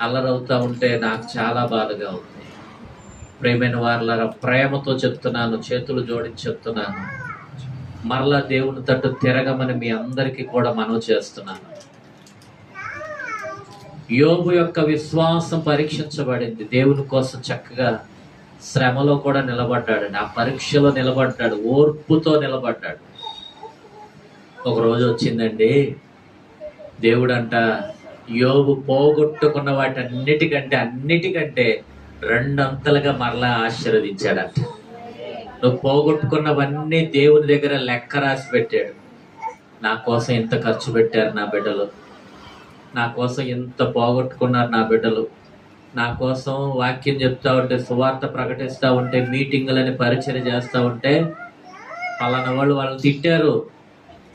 అల్లరవుతా ఉంటే నాకు చాలా బాధగా ఉంది. ప్రేమైన వారలారా, ప్రేమతో చెప్తున్నాను, చేతులు జోడించి చెప్తున్నాను, మరలా దేవుని తట్టు తిరగమని మీ అందరికీ కూడా మనవి చేస్తున్నాను. యోబు యొక్క విశ్వాసం పరీక్షించబడింది. దేవుని కోసం చక్కగా శ్రమలో కూడా నిలబడ్డాడండి, ఆ పరీక్షలో నిలబడ్డాడు, ఓర్పుతో నిలబడ్డాడు. ఒక రోజు వచ్చిందండి, దేవుడంట యోబు పోగొట్టుకున్న అన్నిటికంటే రెండంతలుగా మరలా ఆశీర్వదించాడంట. నువ్వు పోగొట్టుకున్నవన్నీ దేవుని దగ్గర లెక్క రాసి పెట్టాడు. నా కోసం ఎంత ఖర్చు పెట్టారు నా బిడ్డలు, నా కోసం ఎంత పోగొట్టుకున్నారు నా బిడ్డలు, నా కోసం వాక్యం చెప్తా ఉంటే, సువార్త ప్రకటిస్తూ ఉంటే, మీటింగులని పరిచయం చేస్తూ ఉంటే, పలానా వాళ్ళు తిట్టారు,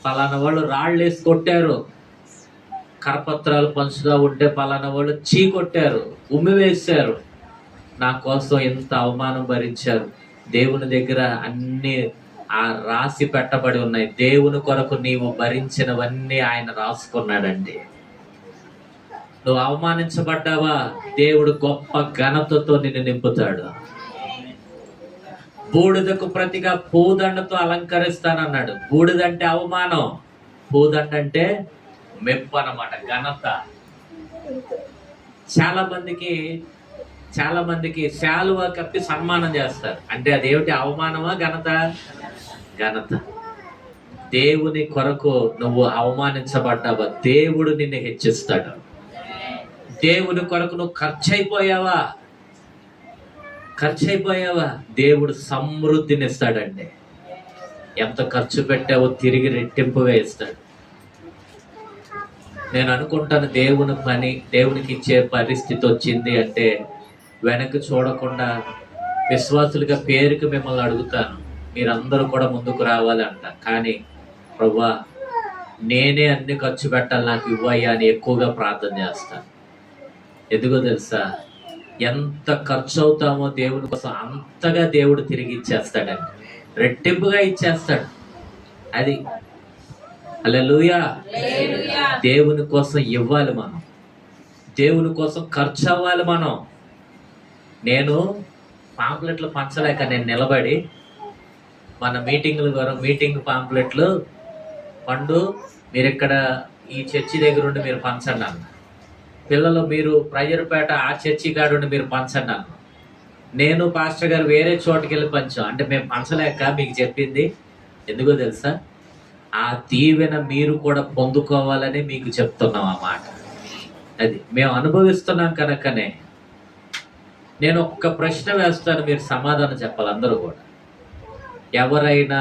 పలానా వాళ్ళు రాళ్ళు వేసి కొట్టారు, కరపత్రాలు పంచుతూ ఉంటే పలానా వాళ్ళు చీ కొట్టారు, ఉమ్మి వేశారు, నా కోసం ఎంత అవమానం భరించారు. దేవుని దగ్గర అన్ని రాసి పెట్టబడి ఉన్నాయి. దేవుని కొరకు నీవు భరించినవన్నీ ఆయన రాసుకున్నాడండి. నువ్వు అవమానించబడ్డావా, దేవుడు గొప్ప ఘనతతో నిన్ను నింపుతాడు. బూడిదకు ప్రతిగా పూదండతో అలంకరిస్తానన్నాడు. బూడిదంటే అవమానం, పూదండ అంటే మెప్పు అన్నమాట, ఘనత. చాలా మందికి శాలువా కప్పి సన్మానం చేస్తారు. అంటే అదేమిటి, అవమానమా ఘనత? ఘనత. దేవుని కొరకు నువ్వు అవమానించబడ్డావా, దేవుడు నిన్ను హెచ్చిస్తాడు. దేవుని కొరకు నువ్వు ఖర్చు అయిపోయావా, దేవుడు సమృద్ధిని ఇస్తాడండి. ఎంత ఖర్చు పెట్టావో తిరిగి రెట్టింపుగా ఇస్తాడు. నేను అనుకుంటాను, దేవుని పని దేవునికి ఇచ్చే పరిస్థితి వచ్చింది అంటే వెనక్కి చూడకుండా విశ్వాసులుగా పేరుకి మిమ్మల్ని అడుగుతాను, మీరందరూ కూడా ముందుకు రావాలి అంట. కానీ ప్రభువా, నేనే అన్ని ఖర్చు పెట్టాలి, నాకు ఇవ్వయ్యా అని ఎక్కువగా ప్రార్థన చేస్తాను. ఎందుకో తెలుసా, ఎంత ఖర్చు అవుతామో దేవుని కోసం అంతగా దేవుడు తిరిగి ఇచ్చేస్తాడండి, రెట్టింపుగా ఇచ్చేస్తాడు. అది హల్లెలూయా. దేవుని కోసం ఇవ్వాలి మనం, దేవుని కోసం ఖర్చు అవ్వాలి మనం. నేను పాంప్లెట్లు పంచలేక నేను నిలబడి మన మీటింగ్ పాంప్లెట్లు పండు మీరు ఇక్కడ ఈ చర్చి దగ్గర ఉండి మీరు పంచండి అన్న, పిల్లలు మీరు ప్రజరపేట ఆ చర్చి కాడుండి మీరు పంచండి అన్న. నేను పాస్టర్ గారు వేరే చోటుకి వెళ్ళి పంచాం. అంటే మేము పంచలేక మీకు చెప్పింది ఎందుకో తెలుసా, ఆ దీవెన మీరు కూడా పొందుకోవాలని మీకు చెప్తున్నాం అన్నమాట. అది మేము అనుభవిస్తున్నాం కనుకనే. నేను ఒక్క ప్రశ్న వేస్తాను, మీరు సమాధానం చెప్పాలి అందరూ కూడా. ఎవరైనా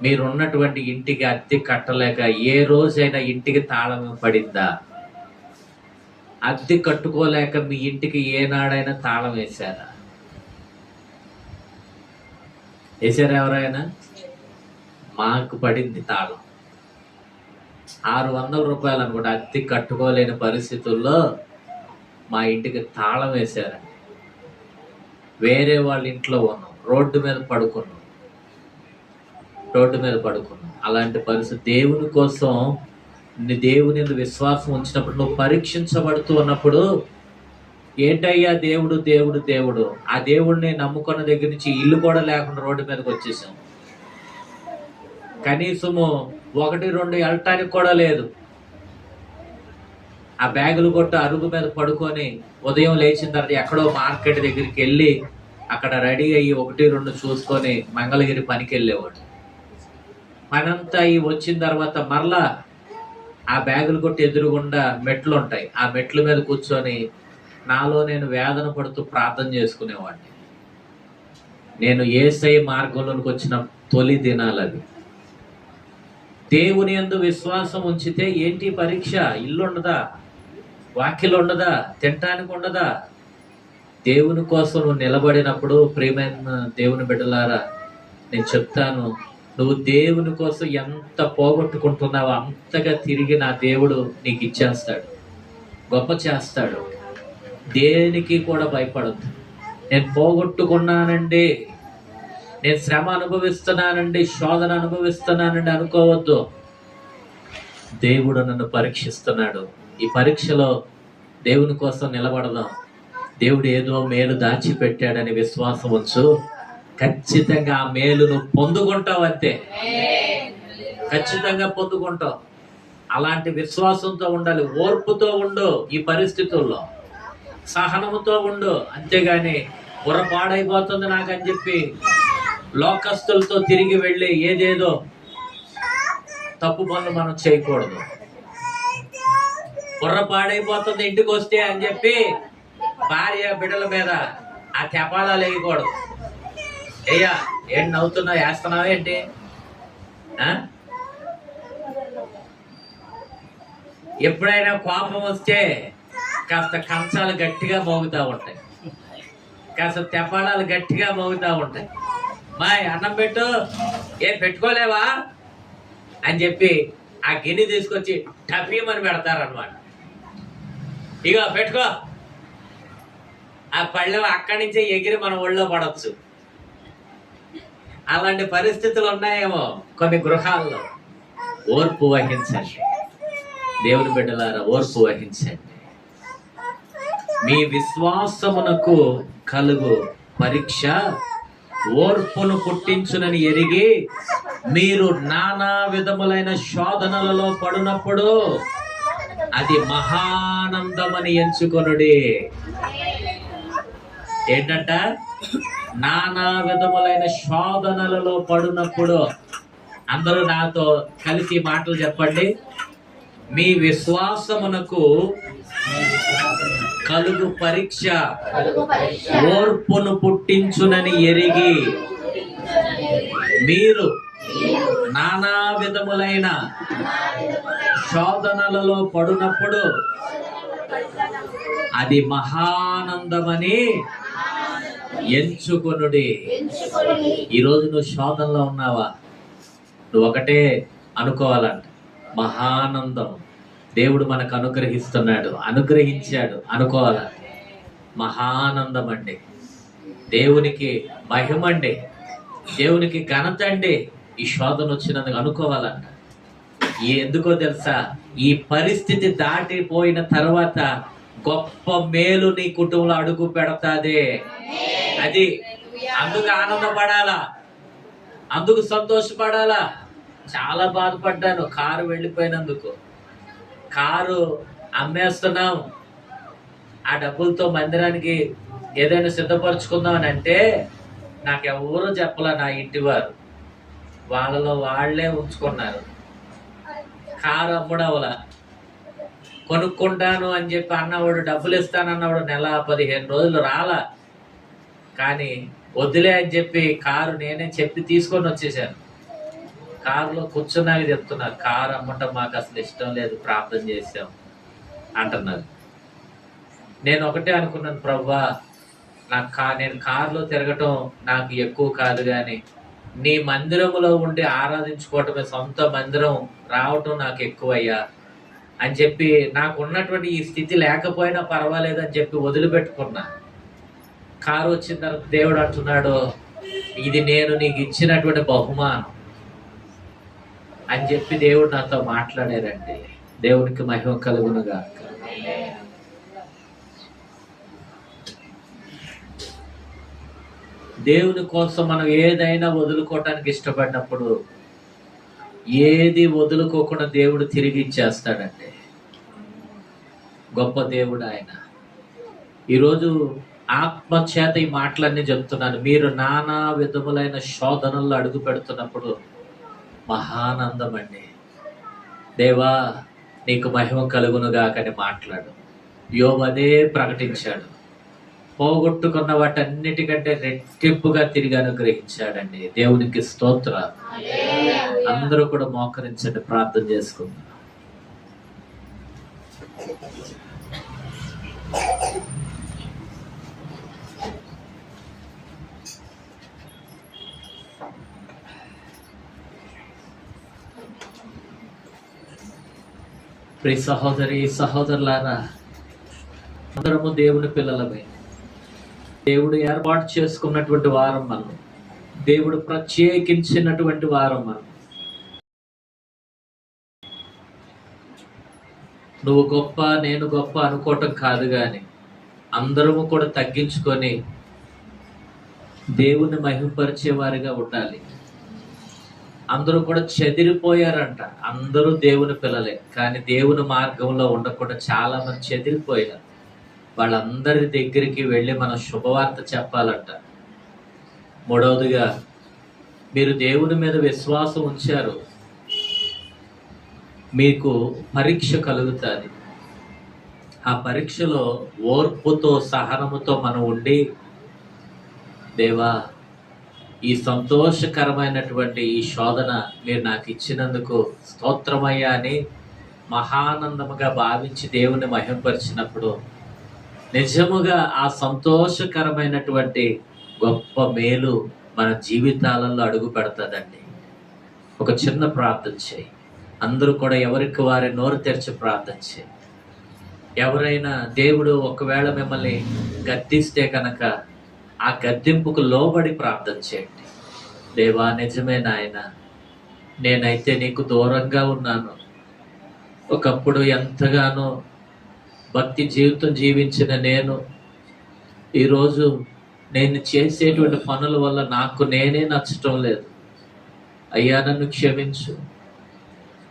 మీరున్నటువంటి ఇంటికి అద్దె కట్టలేక ఏ రోజైనా ఇంటికి తాళం పడిందా? అద్దె కట్టుకోలేక మీ ఇంటికి ఏనాడైనా తాళం వేశారా? వేసారా ఎవరైనా? మాకు పడింది తాళం. 600 రూపాయలు అనుకుంటా అద్దె కట్టుకోలేని పరిస్థితుల్లో మా ఇంటికి తాళం వేశారండి. వేరే వాళ్ళ ఇంట్లో ఉన్నాం, రోడ్డు మీద పడుకున్నాం. అలాంటి పరిస్థితి. దేవుని కోసం దేవుని విశ్వాసం ఉంచినప్పుడు, నువ్వు పరీక్షించబడుతూ ఉన్నప్పుడు, ఏంటయ్యా దేవుడు ఆ దేవుడిని నమ్ముకున్న దగ్గర నుంచి ఇల్లు కూడా లేకుండా రోడ్డు మీదకి వచ్చేసాం. కనీసము 1-2 వెళ్ళటానికి కూడా లేదు. ఆ బ్యాగులు కొట్టు అరుగు మీద పడుకొని ఉదయం లేచిన తర్వాత ఎక్కడో మార్కెట్ దగ్గరికి వెళ్ళి అక్కడ రెడీ అయ్యి 1-2 చూసుకొని మంగళగిరి పనికి వెళ్ళేవాడు. పనంతా వచ్చిన తర్వాత మరలా ఆ బ్యాగులు కొట్టి ఎదురుగుండా మెట్లు ఉంటాయి, ఆ మెట్ల మీద కూర్చొని నాలో నేను వేదన పడుతూ ప్రార్థన చేసుకునేవాడిని. నేను యేసయ్య మార్గంలోనికి వచ్చిన తొలి దినాలు అవి. దేవుని యందు విశ్వాసం ఉంచితే ఏంటి పరీక్ష? ఇల్లు ఉండదా, వాక్యలు ఉండదా, తినటానికి ఉండదా? దేవుని కోసం నువ్వు నిలబడినప్పుడు, ప్రియమైన దేవుని బిడ్డలారా, నేను చెప్తాను, నువ్వు దేవుని కోసం ఎంత పోగొట్టుకుంటున్నావో అంతగా తిరిగి నా దేవుడు నీకు ఇచ్చేస్తాడు, గొప్ప చేస్తాడు. దేనికి కూడా భయపడద్దు. నేను పోగొట్టుకున్నానండి, నేను శ్రమ అనుభవిస్తున్నానండి, శోధన అనుభవిస్తున్నానండి అనుకోవద్దు. దేవుడు నన్ను పరీక్షిస్తున్నాడు. ఈ పరీక్షలో దేవుని కోసం నిలబడదాం. దేవుడు ఏదో మేలు దాచిపెట్టాడని విశ్వాసం ఉంచు. ఖచ్చితంగా ఆ మేలును పొందుకుంటావు, అంతే. ఖచ్చితంగా పొందుకుంటావు. అలాంటి విశ్వాసంతో ఉండాలి. ఓర్పుతో ఉండు, ఈ పరిస్థితుల్లో సహనముతో ఉండు. అంతేగాని పొరపాడైపోతుంది నాకని చెప్పి లోకస్తులతో తిరిగి వెళ్ళి ఏదేదో తప్పు పనులు మనం చేయకూడదు. పొరపాడైపోతుంది ఇంటికి వస్తే అని చెప్పి భార్య బిడ్డల మీద ఆ తెపాళాలు వేయకూడదు. ఏంటి నవ్వుతున్నావు, వేస్తున్నావా ఏంటి? ఎప్పుడైనా కోపం వస్తే కాస్త కంచాలు గట్టిగా మోగుతూ ఉంటాయి, కాస్త తెప్పాడాలు గట్టిగా మోగుతూ ఉంటాయి. మా అన్నం పెట్టు, ఏం పెట్టుకోలేవా అని చెప్పి ఆ గిన్నె తీసుకొచ్చి టపీమని పెడతారనమాట. ఇగో పెట్టుకో. ఆ పళ్ళెం అక్కడి నుంచే ఎగిరి మన ఒళ్ళో పడవచ్చు. అలాంటి పరిస్థితులు ఉన్నాయేమో కొన్ని గృహాల్లో. ఓర్పు వహించండి దేవుని బిడ్డలారా, ఓర్పు వహించండి. మీ విశ్వాసమునకు కలుగు పరీక్ష ఓర్పును పుట్టించునని ఎరిగి మీరు నానా విధములైన శోధనలలో పడినప్పుడు అది మహానందమని ఎంచుకొనుడి. ఏంటంట? నానా విధములైన శోధనలలో పడినప్పుడు. అందరూ నాతో కలిసి మాటలు చెప్పండి. మీ విశ్వాసమునకు కలుగు పరీక్ష ఓర్పును పుట్టించునని ఎరిగి మీరు నానా విధములైన శోధనలలో పడినప్పుడు అది మహానందమని ఎంచుకొనుడి. ఈరోజు నువ్వు శోధనలో ఉన్నావా? నువ్వు ఒకటే అనుకోవాలంట, మహానందం దేవుడు మనకు అనుగ్రహించాడు అనుకోవాలంట. మహానందం అండి, దేవునికి మహిమ అండి, దేవునికి ఘనత అండి ఈ శోధన వచ్చినందుకు అనుకోవాలంట. ఎందుకో తెలుసా? ఈ పరిస్థితి దాటిపోయిన తర్వాత గొప్ప మేలు నీ కుటుంబంలో అడుగు పెడతాదే. అది అందుకు ఆనందపడాలా, అందుకు సంతోషపడాలా. చాలా బాధపడ్డాను కారు వెళ్ళిపోయినందుకు. కారు అమ్మేస్తున్నాం, ఆ డబ్బులతో మందిరానికి ఏదైనా సిద్ధపరచుకుందాం అని అంటే నాకెవరూ చెప్పలే. నా ఇంటి వారు వాళ్ళలో వాళ్ళే ఉంచుకున్నారు. కారు అమ్ముడవలా. కొనుక్కుంటాను అని చెప్పి అన్నవాడు, డబ్బులు ఇస్తానన్నవాడు నెల 15 రోజులు రాలా. కానీ వద్దులే అని చెప్పి కారు నేనే చెప్పి తీసుకొని వచ్చేసాను. కారులో కూర్చున్నాక చెప్తున్నారు, కారు అమ్మటం మాకు అసలు ఇష్టం లేదు, ప్రార్థన చేసాం అంటున్నారు. నేను ఒకటే అనుకున్నాను, ప్రభువా నేను కారులో తిరగటం నాకు ఎక్కువ కాదు, కానీ నీ మందిరములో ఉండి ఆరాధించుకోవటమే, సొంత మందిరం రావటం నాకు ఎక్కువయ్యా అని చెప్పి, నాకు ఉన్నటువంటి ఈ స్థితి లేకపోయినా పర్వాలేదు అని చెప్పి వదిలిపెట్టుకున్నా. కారు వచ్చిన తర్వాత దేవుడు అంటున్నాడు, ఇది నేను నీకు ఇచ్చినటువంటి బహుమానం అని చెప్పి దేవుడు నాతో మాట్లాడారండి. దేవునికి మహిమ కలుగునుగా. దేవుని కోసం మనం ఏదైనా వదులుకోవటానికి ఇష్టపడినప్పుడు ఏది వదులుకోకుండా దేవుడు తిరిగి ఇచ్చేస్తాడండి. గొప్ప దేవుడు ఆయన. ఈరోజు ఆత్మచేత ఈ మాటలన్నీ చెప్తున్నాను. మీరు నానా విధములైన శోధనల్లో అడుగు పెడుతున్నప్పుడు మహానందం అండి. దేవా నీకు మహిమ కలుగునుగా అని మాట్లాడు. యోబు అదే ప్రకటించాడు. పోగొట్టుకున్న వాటన్నిటికంటే రెట్టింపుగా తిరిగి అనుగ్రహించాడండి. దేవునికి స్తోత్ర. అందరూ కూడా మోకరించండి, ప్రార్థన చేసుకుందాం. ప్రియ సహోదరి సహోదరులారా, అందరము దేవుని పిల్లలమే. దేవుడు ఏర్పాటు చేసుకున్నటువంటి వారం మనం, దేవుడు ప్రత్యేకించినటువంటి వారం మనం. నువ్వు గొప్ప నేను గొప్ప అనుకోవటం కాదు, కానీ అందరము కూడా తగ్గించుకొని దేవుని మహిమపరిచే వారిగా ఉండాలి. అందరూ కూడా చెదిరిపోయారంట. అందరూ దేవుని పిల్లలే, కానీ దేవుని మార్గంలో ఉండకుండా చాలా మంది చెదిరిపోయారు. వాళ్ళందరి దగ్గరికి వెళ్ళి మనం శుభవార్త చెప్పాలంట. మూడవదిగా, మీరు దేవుని మీద విశ్వాసం ఉంచారు, మీకు పరీక్ష కలుగుతుంది. ఆ పరీక్షలో ఓర్పుతో సహనముతో మనం ఉండి, దేవా ఈ సంతోషకరమైనటువంటి ఈ శోధన మీరు నాకు ఇచ్చినందుకు స్తోత్రమయ్యా అని మహానందముగా భావించి దేవుని మహిమపరిచినప్పుడు నిజముగా ఆ సంతోషకరమైనటువంటి గొప్ప మేలు మన జీవితాలలో అడుగు పెడతాదండి. ఒక చిన్న ప్రార్థన చేయి. అందరూ కూడా ఎవరికి వారి నోరు తెరిచి ప్రార్థన చేయి. ఎవరైనా దేవుడు ఒకవేళ మిమ్మల్ని గద్దిస్తే కనుక ఆ గద్దింపుకు లోబడి ప్రార్థన చేయండి. దేవా, నిజమే నాయన, నేనైతే నీకు దూరంగా ఉన్నాను. ఒకప్పుడు ఎంతగానో భక్తి జీవితం జీవించిన నేను ఈరోజు నేను చేసేటువంటి పనుల వల్ల నాకు నేనే నచ్చటం లేదు. అయ్యా, నన్ను క్షమించు.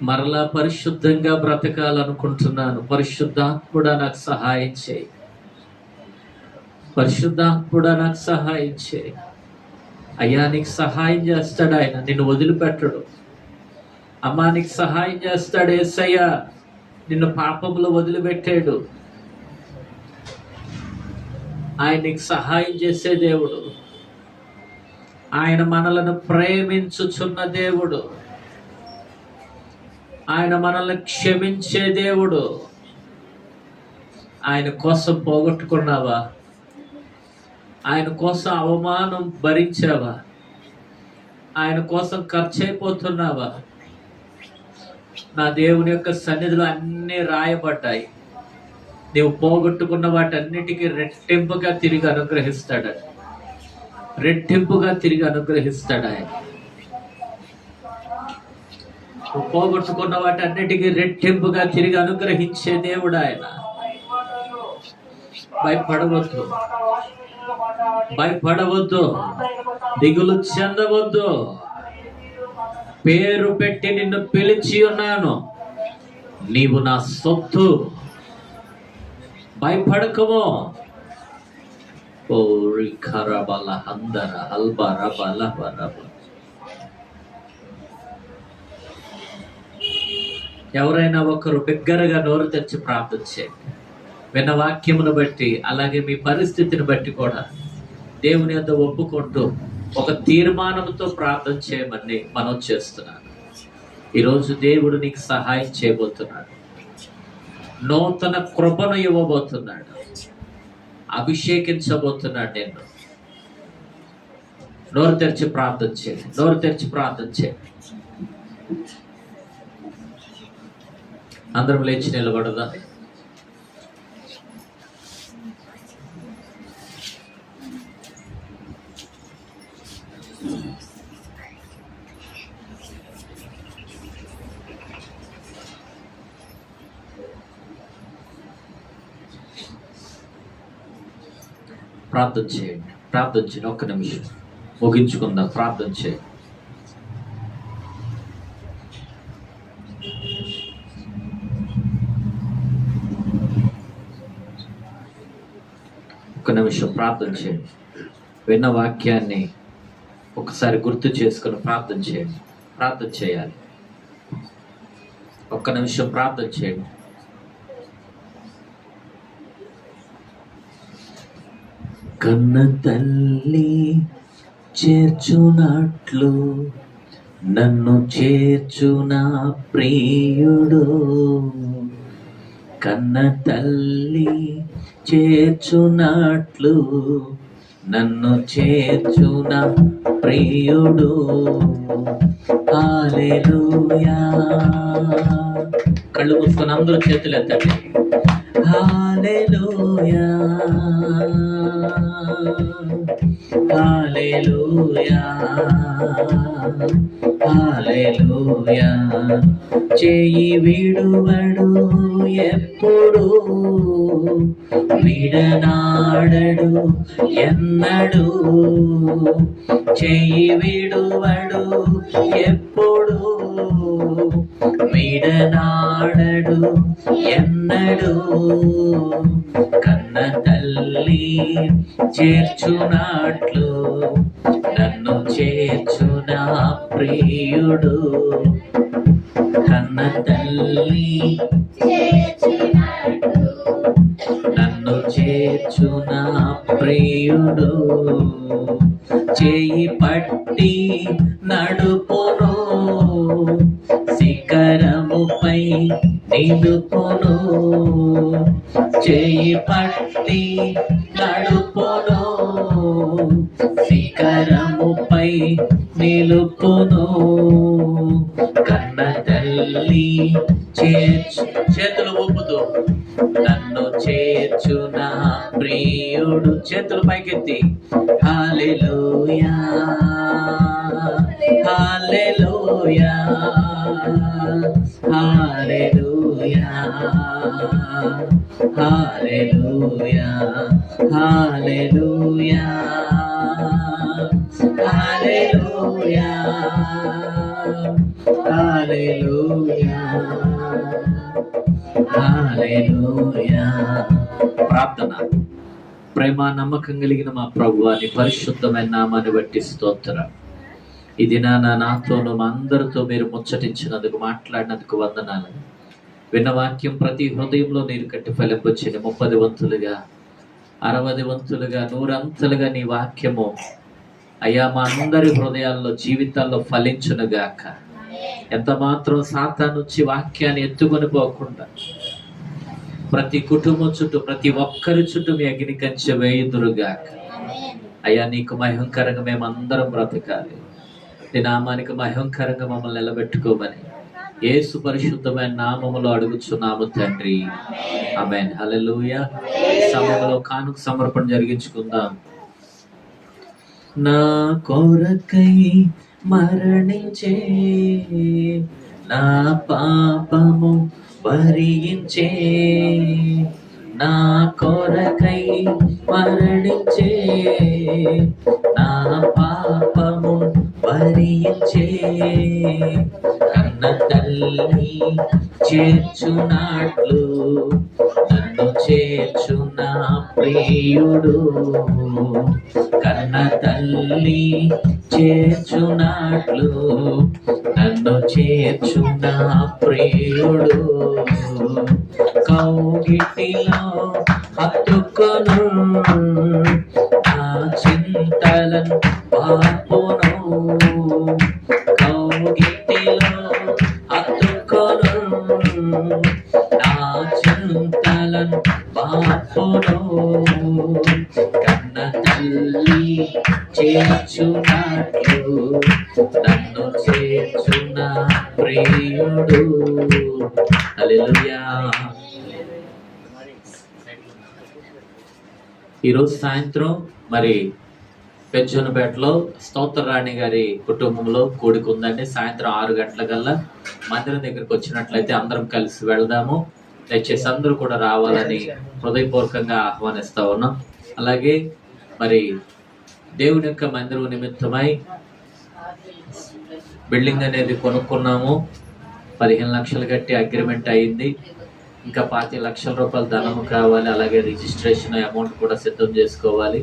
మరలా పరిశుద్ధంగా బ్రతకాలనుకుంటున్నాను. పరిశుద్ధాత్ముడా నాకు సహాయం చేయి. పరిశుద్ధాత్ముడా నాకు సహాయం చేయి. అయ్యా, నీకు సహాయం చేస్తాడు ఆయన, నిన్ను వదిలిపెట్టడు. అమ్మా, నీకు సహాయం చేస్తాడు యేసయ్య, నిన్ను పాపంలో వదిలిపెట్టాడు. ఆయన నీకు సహాయం చేసే దేవుడు. ఆయన మనలను ప్రేమించుచున్న దేవుడు. ఆయన మనల్ని క్షమించే దేవుడు. ఆయన కోసం పోగొట్టుకున్నావా? ఆయన కోసం అవమానం భరించావా? ఆయన కోసం ఖర్చు అయిపోతున్నావా? నా దేవుని యొక్క సన్నిధిలో అన్నీ రాయబడ్డాయి. నీవు పోగొట్టుకున్న వాటన్నిటికీ రెట్టింపుగా తిరిగి అనుగ్రహిస్తాడు. రెట్టింపుగా తిరిగి అనుగ్రహిస్తాడు ఆయన. నువ్వు పోగొట్టుకున్న వాటన్నిటికీ రెట్టింపుగా తిరిగి అనుగ్రహించే దేవుడు ఆయన. భయపడవద్దు, భయపడవద్దు, దిగులు చెందవద్దు. పేరు పెట్టి నిన్ను పిలిచి ఉన్నాను, నీవు నా సొత్తు. భయపడకము. ఎవరైనా ఒకరు బిగ్గరగా నోరు తెచ్చి ప్రార్థన చేయండి. విన్న వాక్యమును బట్టి, అలాగే మీ పరిస్థితిని బట్టి కూడా దేవుని యొద్ద ఒప్పుకుంటూ ఒక తీర్మానంతో ప్రార్థన చేయమని మనం చేస్తున్నాను. ఈరోజు దేవుడు నీకు సహాయం చేయబోతున్నాడు. నూతన కృపను ఇవ్వబోతున్నాడు. అభిషేకించబోతున్నాడు నిన్ను. నోరు తెరిచి ప్రార్థన చేయండి. నోరు తెరిచి ప్రార్థన చేయండి. అందరం లేచి నిలబడదా? ప్రార్థన చేయండి. ప్రార్థన చేయండి. ఒక్క నిమిషం ముగించుకుందాం. ప్రార్థన చేయండి. ఒక్క నిమిషం ప్రార్థన చేయండి. విన్న వాక్యాన్ని ఒకసారి గుర్తు చేసుకుని ప్రార్థన చేయండి. ప్రార్థన చేయాలి. ఒక్క నిమిషం ప్రార్థన చేయండి. కన్న తల్లి చేర్చునట్లు నన్ను చేర్చునా ప్రియుడు. కన్న తల్లి చేర్చునట్లు నన్ను చేర్చున ప్రియుడు. హల్లెలూయా. కళ్ళు మూసుకొని అందరూ చేతులు ఎత్తండి. హల్లెలూయా, హల్లెలూయా, హల్లెలూయా. చేయి విడువడు ఎప్పుడు, విడనాడడు ఎన్నడు. చేయి విడువడు ఎప్పుడు, విడనాడడు ఎన్నడు. కన్న తల్లి చేర్చునట్లు నన్ను చేర్చునా ప్రియుడు. కన్న తల్లి నన్ను చేర్చునా ప్రియుడు. చేయి పట్టి నడుపును, శిఖరముపై నిలుపును, చేయి పట్టి నడుపును, శిఖరముపై నిలుపును. కన్న తల్లి చేతులు ఊపుతూ నన్ను చేర్చున ప్రియుడు. చేతులు పైకెత్తి హల్లెలూయా హల్లెలూయా హల్లెలూయా హల్లెలూయా హల్లెలూయా హల్లెలూయా హల్లెలూయా హల్లెలూయా. ప్రార్థన. ప్రేమ నమ్మకం కలిగిన మా ప్రభువా, నీ పరిశుద్ధమైన నామాన్ని బట్టి స్తోత్రం. ఈ దినాన నాతోనూ మా అందరితో మీరు ముచ్చటించినందుకు, మాట్లాడినందుకు వందనాలు. విన్న వాక్యం ప్రతి హృదయంలో నీరు కట్టి ఫలింపొచ్చింది. 30 వంతులుగా 60 వంతులుగా 100 అంతలుగా నీ వాక్యము అయ్యా మా అందరి హృదయాల్లో జీవితాల్లో ఫలించునుగాక. ఎంత మాత్రం సాతాను వచ్చి వాక్యాన్ని ఎత్తుకొని పోకుండా ప్రతి కుటుంబం చుట్టూ ప్రతి ఒక్కరి చుట్టూ మీ అగ్ని కంచె వేయుదురుగాక. అయ్యా నీకు మహిమకరంగా మేమందరం బ్రతకాలి. నీ నామానికి మహిమకరంగా మమ్మల్ని నిలబెట్టుకోమని యేసు పరిశుద్ధమైన నామములో అడుగుచున్నాము తండ్రి, ఆమేన్. హల్లెలూయా. సమయంలో కానుక సమర్పణ జరిగించుకుందాం. నా కొరకై మరణించే, నా పాపము భరించే, నా కొరకై మరణించే, నా పాపము భరించే. కన్న తల్లి చేర్చునాట్లు నన్ను చేర్చున ప్రియుడు. కన్న తల్లి చేర్చునాట్లు నన్ను చేర్చున ప్రియుడు. కౌగిటిలో హత్తుకొను, నా చింతలను బాపును. కౌగిటిలో హత్తుకొను, నా చింతలను బాపును. కన్న తల్లి చేర్చునాట్లు నన్ను చేర్చున ప్రియుడు. హల్లెలూయా. ఈరోజు సాయంత్రం మరి పెంచనపేటలో స్తోత్రరాణి గారి కుటుంబంలో కూడిక ఉందండి. సాయంత్రం 6 గంటలకల్లా మందిరం దగ్గరికి వచ్చినట్లయితే అందరం కలిసి వెళ్దాము. దయచేసి అందరూ కూడా రావాలని హృదయపూర్వకంగా ఆహ్వానిస్తా ఉన్నాం. అలాగే మరి దేవుని యొక్క మందిరం నిమిత్తమై బిల్డింగ్ అనేది కొనుక్కున్నాము. 15 లక్షలు కట్టి అగ్రిమెంట్ అయింది. ఇంకా 25 లక్షల రూపాయలు ధనము కావాలి. అలాగే రిజిస్ట్రేషన్ అమౌంట్ కూడా సిద్ధం చేసుకోవాలి.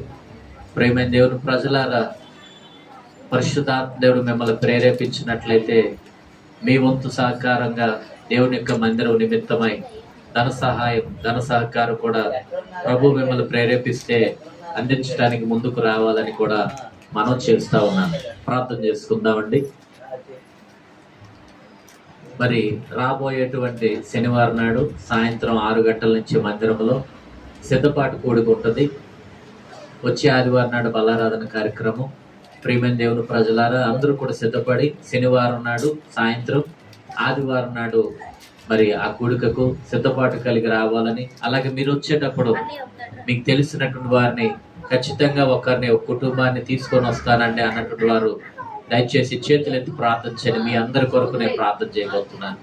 ప్రేమైన దేవుని ప్రజలారా, పరిశుద్ధాత్మ దేవుడు మిమ్మల్ని ప్రేరేపించినట్లయితే మీ వంతు సహకారంగా దేవుని యొక్క మందిరం నిమిత్తమై ధన సహాయం, ధన సహకారం కూడా ప్రభు మిమ్మల్ని ప్రేరేపిస్తే అందించడానికి ముందుకు రావాలని కూడా మనం చేస్తా ఉన్నాను. ప్రార్థన చేసుకుందామండి. మరి రాబోయేటువంటి శనివారం నాడు సాయంత్రం 6 గంటల నుంచి మందిరంలో సిద్ధపాటు కూడిక ఉంటుంది. వచ్చే ఆదివారం నాడు బల్లారాధన కార్యక్రమం. ప్రియమైన దేవుని ప్రజలారా, అందరూ కూడా సిద్ధపడి శనివారం నాడు సాయంత్రం, ఆదివారం నాడు మరి ఆ కూడికకు సిద్ధపాటు కలిగి రావాలని, అలాగే మీరు వచ్చేటప్పుడు మీకు తెలిసినటువంటి వారిని ఖచ్చితంగా ఒక కుటుంబాన్ని తీసుకొని వస్తానండి అన్నటువంటి వారు దయచేసి చేతులెత్తి ప్రార్థించండి. మీ అందరి కొరకు నేను ప్రార్థన చేయబోతున్నాను.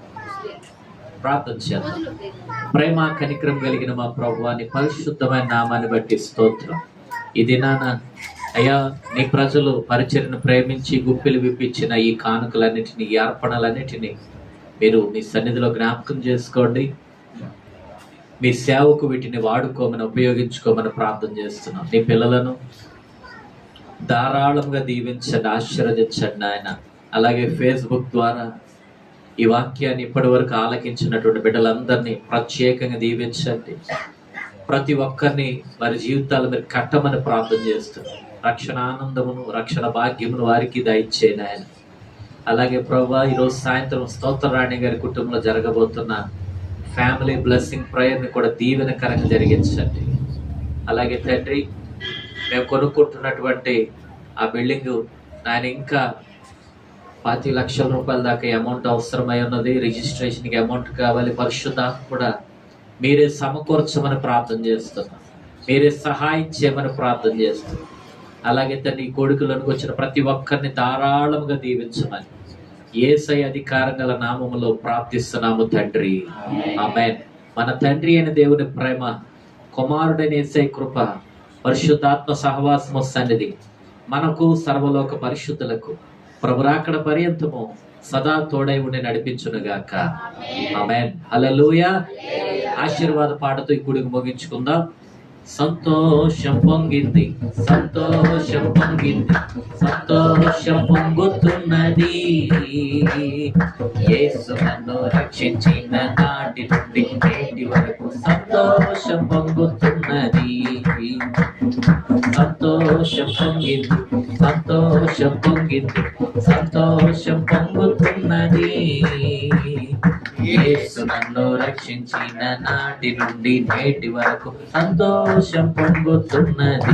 ప్రార్థన చేద్దాం. ప్రేమ కనికరం కలిగిన మా ప్రభువా, నీ పరిశుద్ధమైన నామాన్ని బట్టి స్తోత్రం. ఈ దినాన అయ్యా నీ ప్రజలు పరిచర్ను ప్రేమించి గుప్పిలు విప్పించిన ఈ కానుకలన్నిటినీ, ఈ అర్పణలన్నిటినీ మీరు మీ సన్నిధిలో జ్ఞాపకం చేసుకోండి. మీ సేవకు వీటిని వాడుకోమని, ఉపయోగించుకోమని ప్రార్థన చేస్తున్నాం. నీ పిల్లలను ధారాళంగా దీవించండి, ఆశీర్వదించండి ఆయన. అలాగే ఫేస్బుక్ ద్వారా ఈ వాక్యాన్ని ఇప్పటి వరకు ఆలకించినటువంటి బిడ్డలందరినీ ప్రత్యేకంగా దీవించండి. ప్రతి ఒక్కరిని వారి జీవితాలు మీరు కట్టమని ప్రార్థన చేస్తున్నాం. రక్షణ ఆనందమును, రక్షణ భాగ్యమును వారికి దయచేయండి ఆయన. అలాగే ప్రభా ఈరోజు సాయంత్రం స్తోత్రరాణి గారి కుటుంబంలో జరగబోతున్న ఫ్యామిలీ బ్లెస్సింగ్ ప్రేయర్ని కూడా దీవెనకరంగా జరిగించండి. అలాగే తండ్రి, మేము కొనుక్కుంటున్నటువంటి ఆ బిల్డింగ్ ఆయన ఇంకా 10 లక్షల రూపాయల దాకా అమౌంట్ అవసరమై ఉన్నది. రిజిస్ట్రేషన్కి అమౌంట్ కావాలి. పరిశుద్ధాత్మ కూడా మీరే సమకూర్చమని ప్రార్థన చేస్తున్నాం, మీరే సహాయం చేయమని ప్రార్థన చేస్తున్నాం. అలాగే తండ్రి, ఈ కొడుకులకు వచ్చిన ప్రతి ఒక్కరిని ధారాళంగా దీవించమని యేసయ్య అధికారం గల నామములో ప్రార్థిస్తున్నాము తండ్రి, ఆమేన్. మన తండ్రి అయిన దేవుని ప్రేమ, కుమారుడైన యేసయ్య కృప, పరిశుద్ధాత్మ సహవాసము సన్నిధి మనకు సర్వలోక పరిశుద్ధులకు ప్రభురాకడ పర్యంతము సదా తోడై ఉండి నడిపించునుగాక, ఆమేన్. హల్లెలూయా. ఆశీర్వాద పాటతో ఈ కూడికి ముగించుకుందాం. సంతోషం పొంగింది, సంతోషం పొంగింది, సంతోషం పొంగుతున్నది, యేసు నన్ను రక్షించిన నాటి నుండి నేటి వరకు సంతోషం పొంగుతున్నది. సంతోషం పొంగింది, సంతోషం పొంగింది, సంతోషం పొంగుతున్నది, యేసు నన్ను రక్షించిన నాటి నుండి నేటి వరకు సంతోషం పొంగుతున్నది.